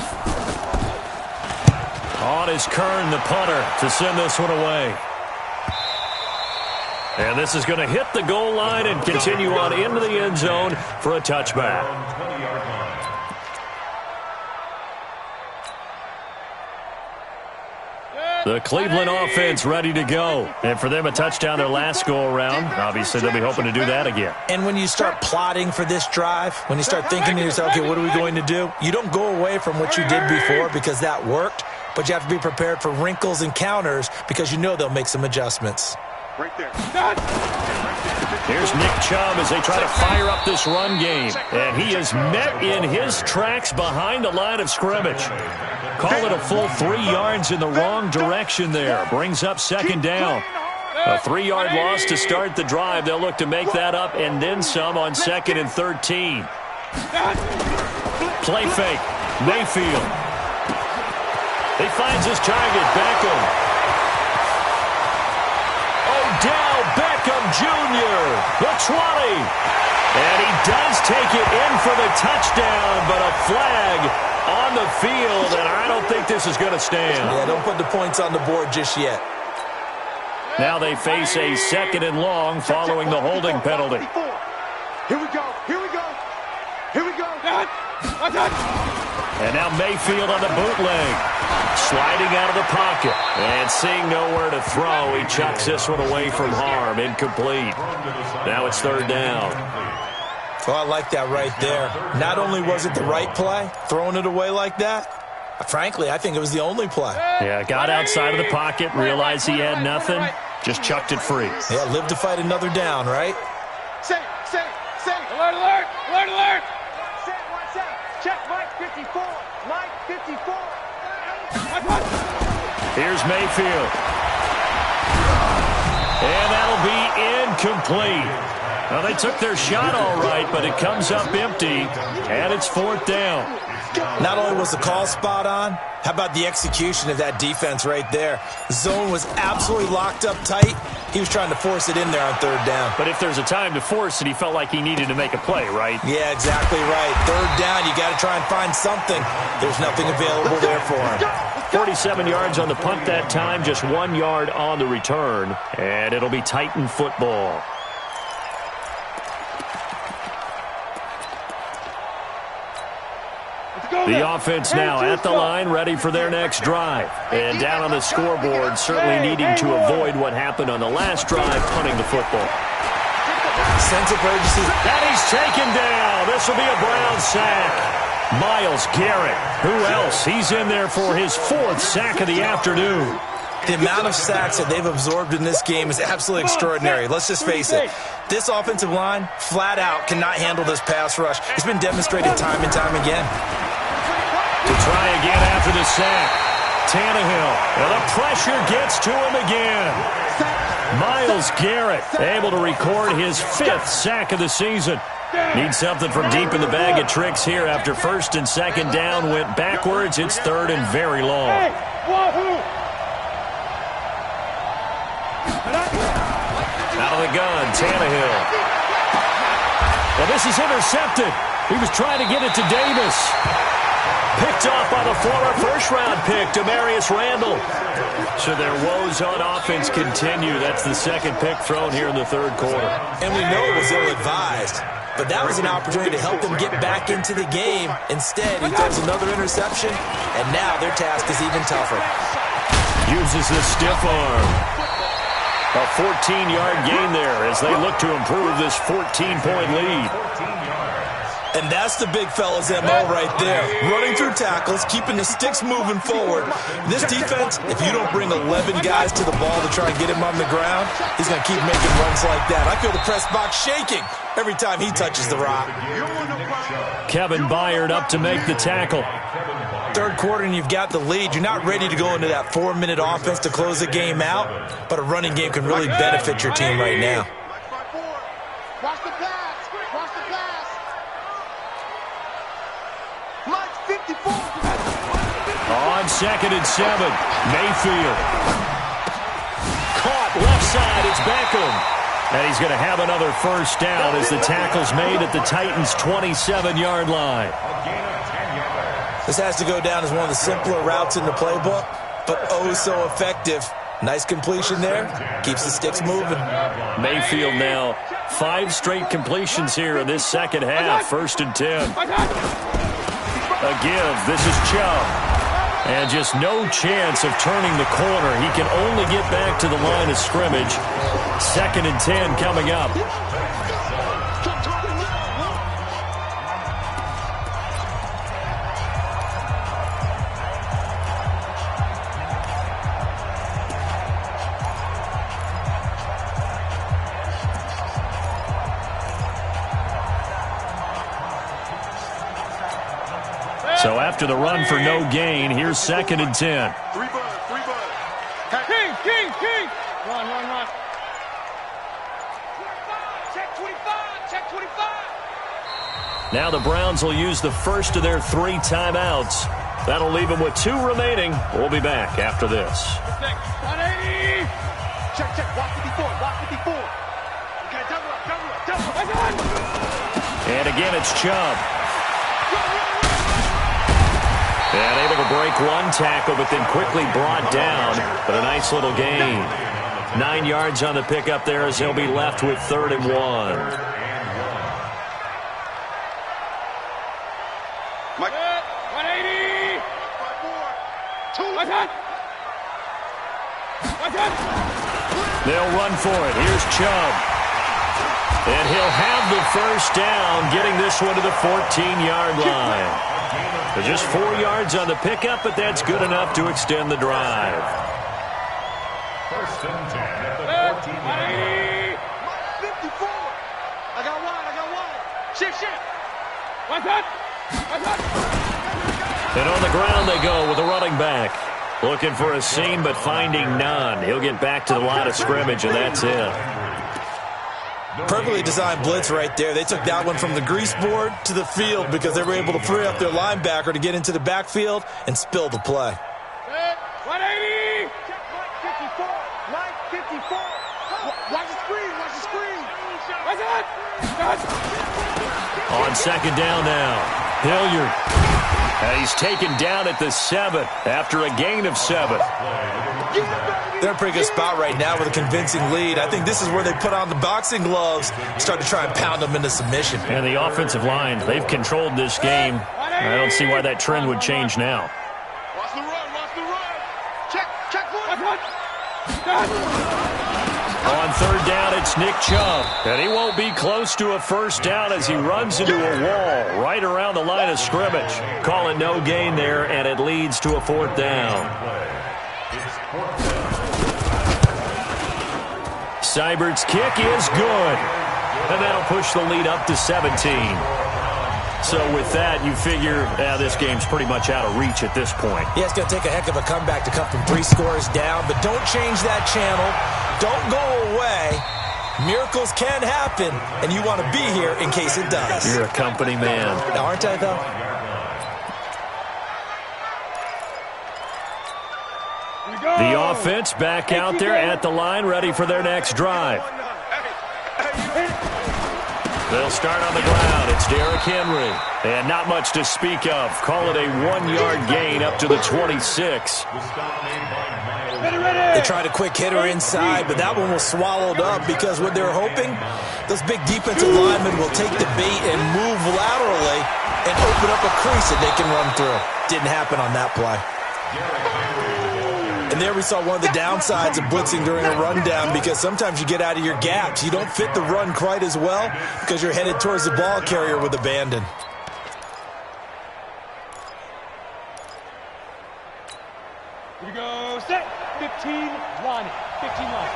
On is Kern, the punter, to send this one away. And this is going to hit the goal line and continue on into the end zone for a touchback. The Cleveland offense ready to go. And for them, a touchdown their last go-around. Obviously, they'll be hoping to do that again. And when you start plotting for this drive, when you start thinking to yourself, okay, what are we going to do? You don't go away from what you did before because that worked, but you have to be prepared for wrinkles and counters because you know they'll make some adjustments. Right there. Here's Nick Chubb as they try to fire up this run game. And he is met in his tracks behind the line of scrimmage. Call it a full 3 yards in the wrong direction there. Brings up second down. A 3-yard loss to start the drive. They'll look to make that up and then some on 2nd and 13. Play fake. Mayfield. He finds his target. Beckham. Odell Beckham Jr. The 20. And he does take it in for the touchdown, but a flag on the field, and I don't think this is going to stand. Yeah, don't put the points on the board just yet. Now they face a 2nd and long following the holding penalty. Here we go. Here we go. Here we go. And now Mayfield on the bootleg. Sliding out of the pocket. And seeing nowhere to throw, he chucks this one away from harm. Incomplete. Now it's third down. Oh, I like that right there. Not only was it the right play, throwing it away like that, frankly, I think it was the only play. Yeah, got outside of the pocket, realized he had nothing, just chucked it free. Yeah, live to fight another down, right? Say. Alert, alert, alert, alert. Say, watch out. Check Mike 54. Mike 54. Here's Mayfield. And that'll be incomplete. Well, they took their shot all right, but it comes up empty, and it's fourth down. Not only was the call spot on, how about the execution of that defense right there? The zone was absolutely locked up tight. He was trying to force it in there on third down. But if there's a time to force it, he felt like he needed to make a play, right? Yeah, exactly right. Third down, you got to try and find something. There's nothing available there for him. 47 yards on the punt that time, just 1 yard on the return, and it'll be Titan football. The offense now at the line, ready for their next drive. And down on the scoreboard, certainly needing to avoid what happened on the last drive, punting the football. Sense of urgency. And he's taken down. This will be a Brown sack. Myles Garrett. Who else? He's in there for his 4th sack of the afternoon. The amount of sacks that they've absorbed in this game is absolutely extraordinary. Let's just face it. This offensive line, flat out, cannot handle this pass rush. It's been demonstrated time and time again. To try again after the sack. Tannehill. And the pressure gets to him again. Myles Garrett able to record his 5th sack of the season. Needs something from deep in the bag of tricks here after 1st and 2nd down went backwards. It's 3rd and very long. Out of the gun, Tannehill. Well, this is intercepted. He was trying to get it to Davis. Picked off by the former first-round pick, Demarius Randall. So their woes on offense continue. That's the 2nd pick thrown here in the 3rd quarter. And we know it was ill-advised. but that was an opportunity to help them get back into the game. Instead, he throws another interception, and now their task is even tougher. Uses the stiff arm. A 14-yard gain there as they look to improve this 14-point lead. And that's the big fella's MO right there. Running through tackles, keeping the sticks moving forward. This defense, if you don't bring 11 guys to the ball to try and get him on the ground, he's going to keep making runs like that. I feel the press box shaking every time he touches the rock. Kevin Byard up to make the tackle. Third quarter and you've got the lead. You're not ready to go into that 4-minute offense to close the game out, but a running game can really benefit your team right now. Watch the pass. Watch the pass. Like 54. On 2nd and 7, Mayfield. Caught left side, it's Beckham. And he's going to have another first down as the tackle's made at the Titans' 27-yard line. This has to go down as one of the simpler routes in the playbook, but oh so effective. Nice completion there. Keeps the sticks moving. Mayfield now 5 straight completions here in this second half. 1st and 10. A give. This is Chubb. And just no chance of turning the corner. He can only get back to the line of scrimmage. 2nd and 10 coming up. So after the run for no gain, here's 2nd and 10. Three bud. King. Run. Check 25. Check 25. Now the Browns will use the first of their 3 timeouts. That'll leave them with 2 remaining. We'll be back after this. 180. Check. Watch 54. Okay, double up. And again, it's Chubb. And able to break 1 tackle, but then quickly brought down. But a nice little gain. 9 yards on the pickup there as he'll be left with 3rd and 1. 180. They'll run for it. Here's Chubb. And he'll have the first down, getting this one to the 14-yard line. So just 4 yards on the pickup, but that's good enough to extend the drive. 1st and 10 at the 14-yard line. 54. I got one. Shift. And on the ground they go with a running back. Looking for a seam, but finding none. He'll get back to the line of scrimmage, and that's it. Perfectly designed blitz right there. They took that one from the grease board to the field because they were able to free up their linebacker to get into the backfield and spill the play. 180. Check 54. 54. Watch the screen. On 2nd down now, Hilliard. He's taken down at the 7 after a gain of 7. They're in a pretty good spot right now with a convincing lead. I think this is where they put on the boxing gloves, start to try and pound them into submission. And the offensive line, they've controlled this game. I don't see why that trend would change now. Watch the run. Check one. On 3rd down, it's Nick Chubb. And he won't be close to a first down as he runs into a wall right around the line of scrimmage. Call it no gain there, and it leads to a 4th down. Seibert's kick is good. And that'll push the lead up to 17. So with that, you figure this game's pretty much out of reach at this point. Yeah, it's going to take a heck of a comeback to come from 3 scores down, but don't change that channel. Don't go away. Miracles can happen, and you want to be here in case it does. You're a company man. Aren't I, though? The offense back out there at the line, ready for their next drive. They'll start on the ground. It's Derrick Henry. And not much to speak of. Call it a 1-yard gain up to the 26. They tried a quick hitter inside, but that one was swallowed up because what they're hoping, those big defensive linemen will take the bait and move laterally and open up a crease that they can run through. Didn't happen on that play. And there we saw one of the downsides of blitzing during a rundown, because sometimes you get out of your gaps. You don't fit the run quite as well because you're headed towards the ball carrier with abandon. Here we go, set. 15 line. 15 line.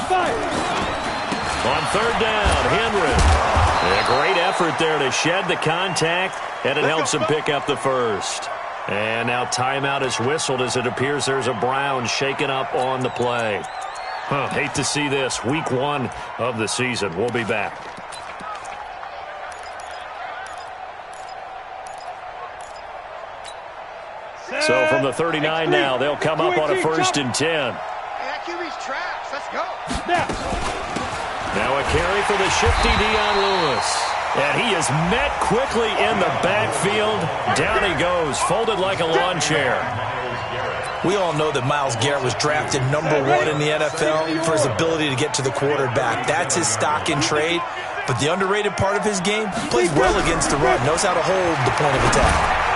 Fire. On third down, Henry. A great effort there to shed the contact, and it helps him pick up the first. And now timeout is whistled as it appears there's a Brown shaken up on the play. Hate to see this. Week 1 of the season. We'll be back. So from the 39 now, they'll come up on a 1st and 10. AIQ's trash. Let's go. Now a carry for the shifty Dion Lewis. And he is met quickly in the backfield. Down he goes, folded like a lawn chair. We all know that Myles Garrett was drafted #1 in the NFL for his ability to get to the quarterback. That's his stock in trade. But the underrated part of his game, plays well against the run, knows how to hold the point of attack.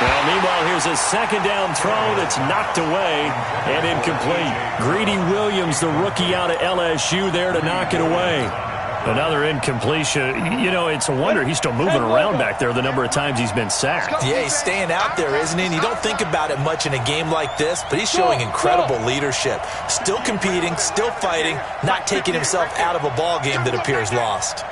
Well, meanwhile, here's a second down throw that's knocked away and incomplete. Greedy Williams, the rookie out of LSU, there to knock it away. Another incompletion. You know, it's a wonder he's still moving around back there the number of times he's been sacked. Yeah, he's staying out there, isn't he? And you don't think about it much in a game like this, but he's showing incredible leadership. Still competing, still fighting, not taking himself out of a ball game that appears lost.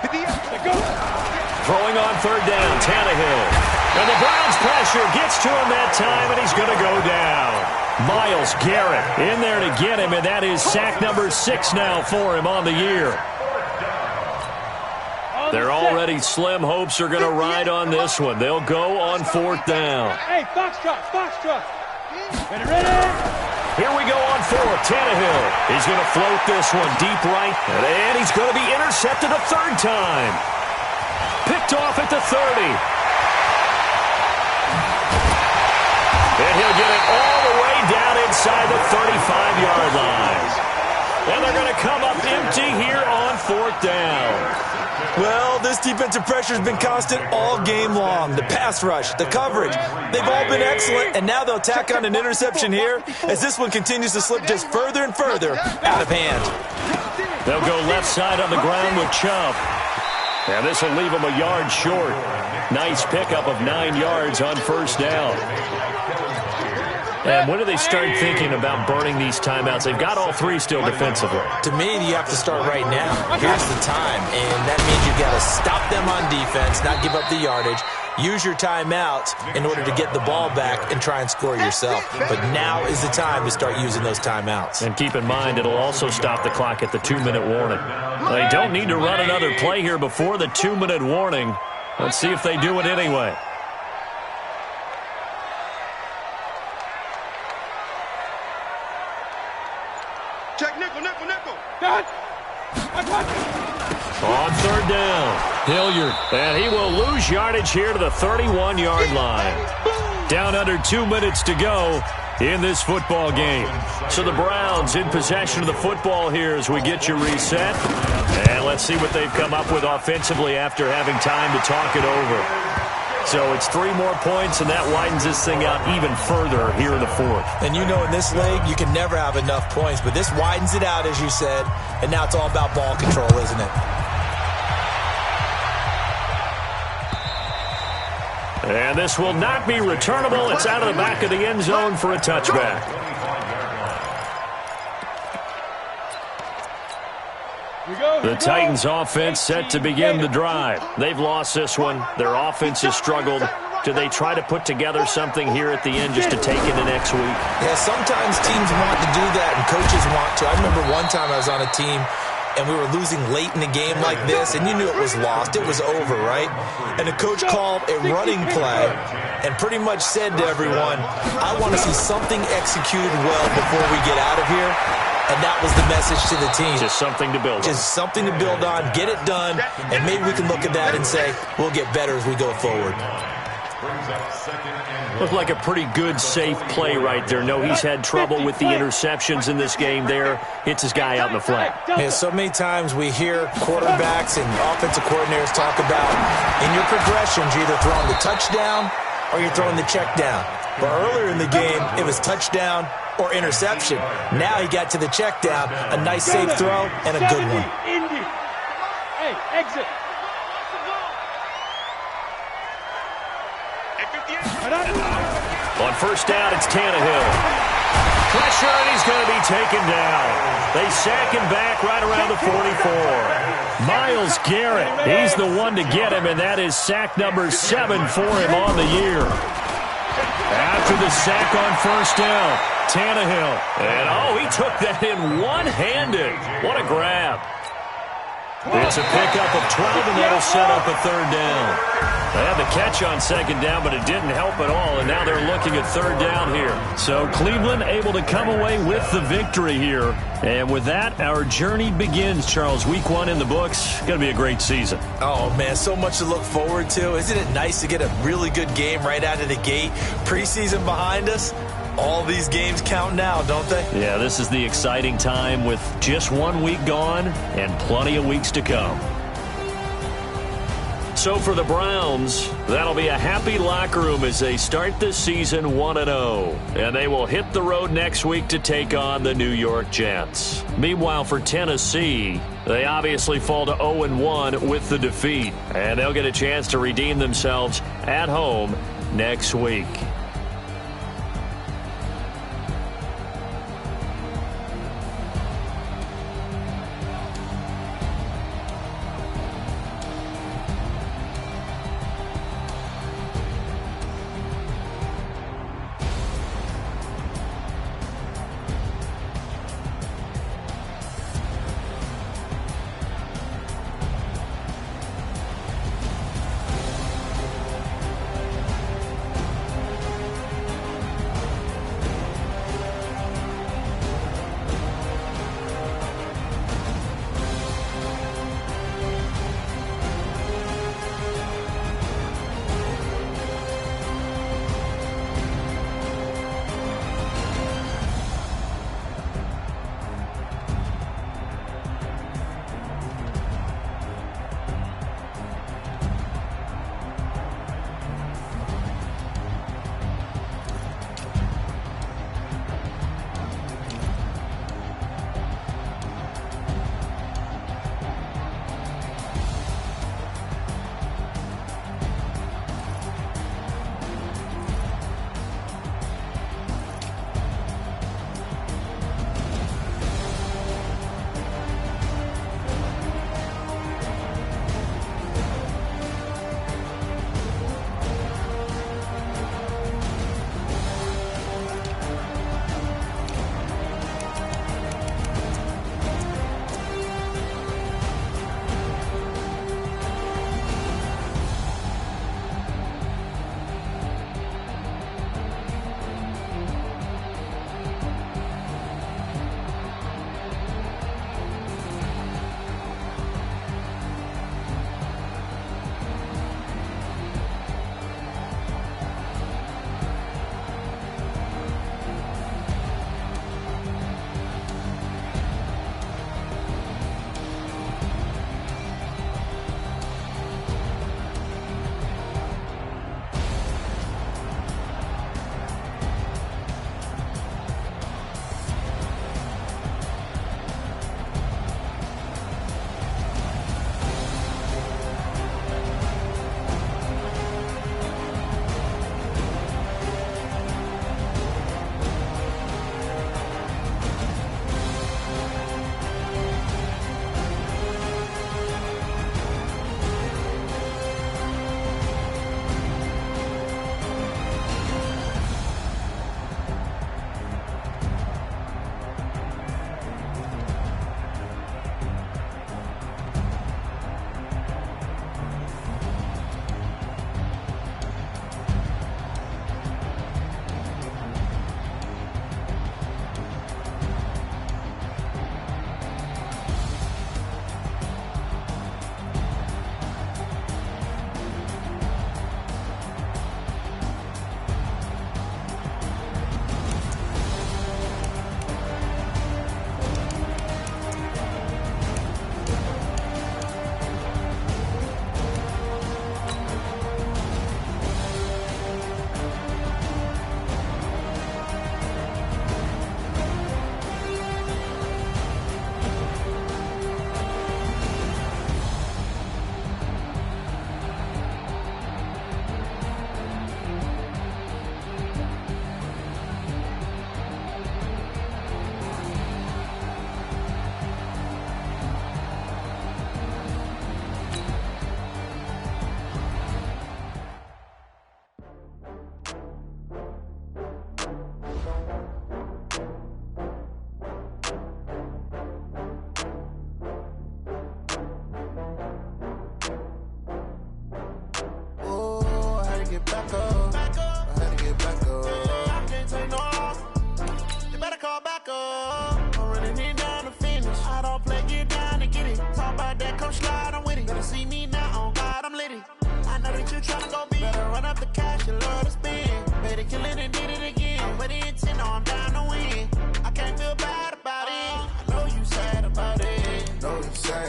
Throwing on third down, Tannehill. And the Browns pressure gets to him that time, and he's going to go down. Myles Garrett in there to get him, and that is sack number 6 now for him on the year. Their already slim hopes are going to ride on this one. They'll go on 4th down. Hey, Foxtrot. Ready? Here we go on 4th. Tannehill. He's going to float this one deep right, and he's going to be intercepted a 3rd time. Picked off at the 30. And he'll get it all the way down inside the 35-yard line. And they're going to come up empty here on 4th down. Well, this defensive pressure has been constant all game long. The pass rush, the coverage, they've all been excellent, and now they'll tack on an interception here as this one continues to slip just further and further out of hand. They'll go left side on the ground with Chubb. And this will leave them a yard short. Nice pickup of 9 yards on 1st down. And when do they start thinking about burning these timeouts? They've got all 3 still defensively. To me, you have to start right now. Here's the time, and that means you've got to stop them on defense, not give up the yardage, use your timeouts in order to get the ball back and try and score yourself. But now is the time to start using those timeouts. And keep in mind, it'll also stop the clock at the 2-minute warning. They don't need to run another play here before the 2-minute warning. Let's see if they do it anyway. Check nickel. Done. On 3rd down, Hilliard. And he will lose yardage here to the 31-yard line. Down under 2 minutes to go in this football game. So the Browns in possession of the football here as we get you reset. And let's see what they've come up with offensively after having time to talk it over. So it's 3 more points, and that widens this thing out even further here in the 4th. And you know in this league, you can never have enough points, but this widens it out, as you said, and now it's all about ball control, isn't it? And this will not be returnable. It's out of the back of the end zone for a touchback. The Titans offense set to begin the drive. They've lost this one. Their offense has struggled. Do they try to put together something here at the end just to take into next week? Yeah, sometimes teams want to do that and coaches want to. I remember one time I was on a team and we were losing late in a game like this, and you knew it was lost. It was over, right? And the coach called a running play and pretty much said to everyone, I want to see something executed well before we get out of here. And that was the message to the team. Just something to build on. Just something to build on, get it done, and maybe we can look at that and say, we'll get better as we go forward. Brings up second and 1. Looked like a pretty good, safe play right there. No, he's had trouble with the interceptions in this game there. Hits his guy out in the flat. Yeah, so many times we hear quarterbacks and offensive coordinators talk about in your progressions, you're either throwing the touchdown or you're throwing the check down. But earlier in the game, it was touchdown or interception. Now he got to the check down, a nice safe throw, and a good one. Hey, exit. On first down, it's Tannehill. Pressure, and he's going to be taken down. They sack him back right around the 44. Myles Garrett, he's the one to get him, and that is sack number 7 for him on the year. After the sack on first down, Tannehill. And, he took that in one-handed. What a grab. It's a pickup of 12, and that'll set up a third down. They had the catch on second down, but it didn't help at all, and now they're looking at third down here. So Cleveland able to come away with the victory here. And with that, our journey begins, Charles. Week 1 in the books. Going to be a great season. Oh, man, so much to look forward to. Isn't it nice to get a really good game right out of the gate? Preseason behind us. All these games count now, don't they? Yeah, this is the exciting time with just 1 week gone and plenty of weeks to come. So for the Browns, that'll be a happy locker room as they start this season 1-0. And they will hit the road next week to take on the New York Jets. Meanwhile, for Tennessee, they obviously fall to 0-1 with the defeat. And they'll get a chance to redeem themselves at home next week.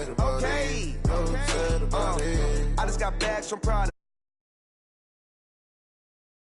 Okay. I just got bags from Prada.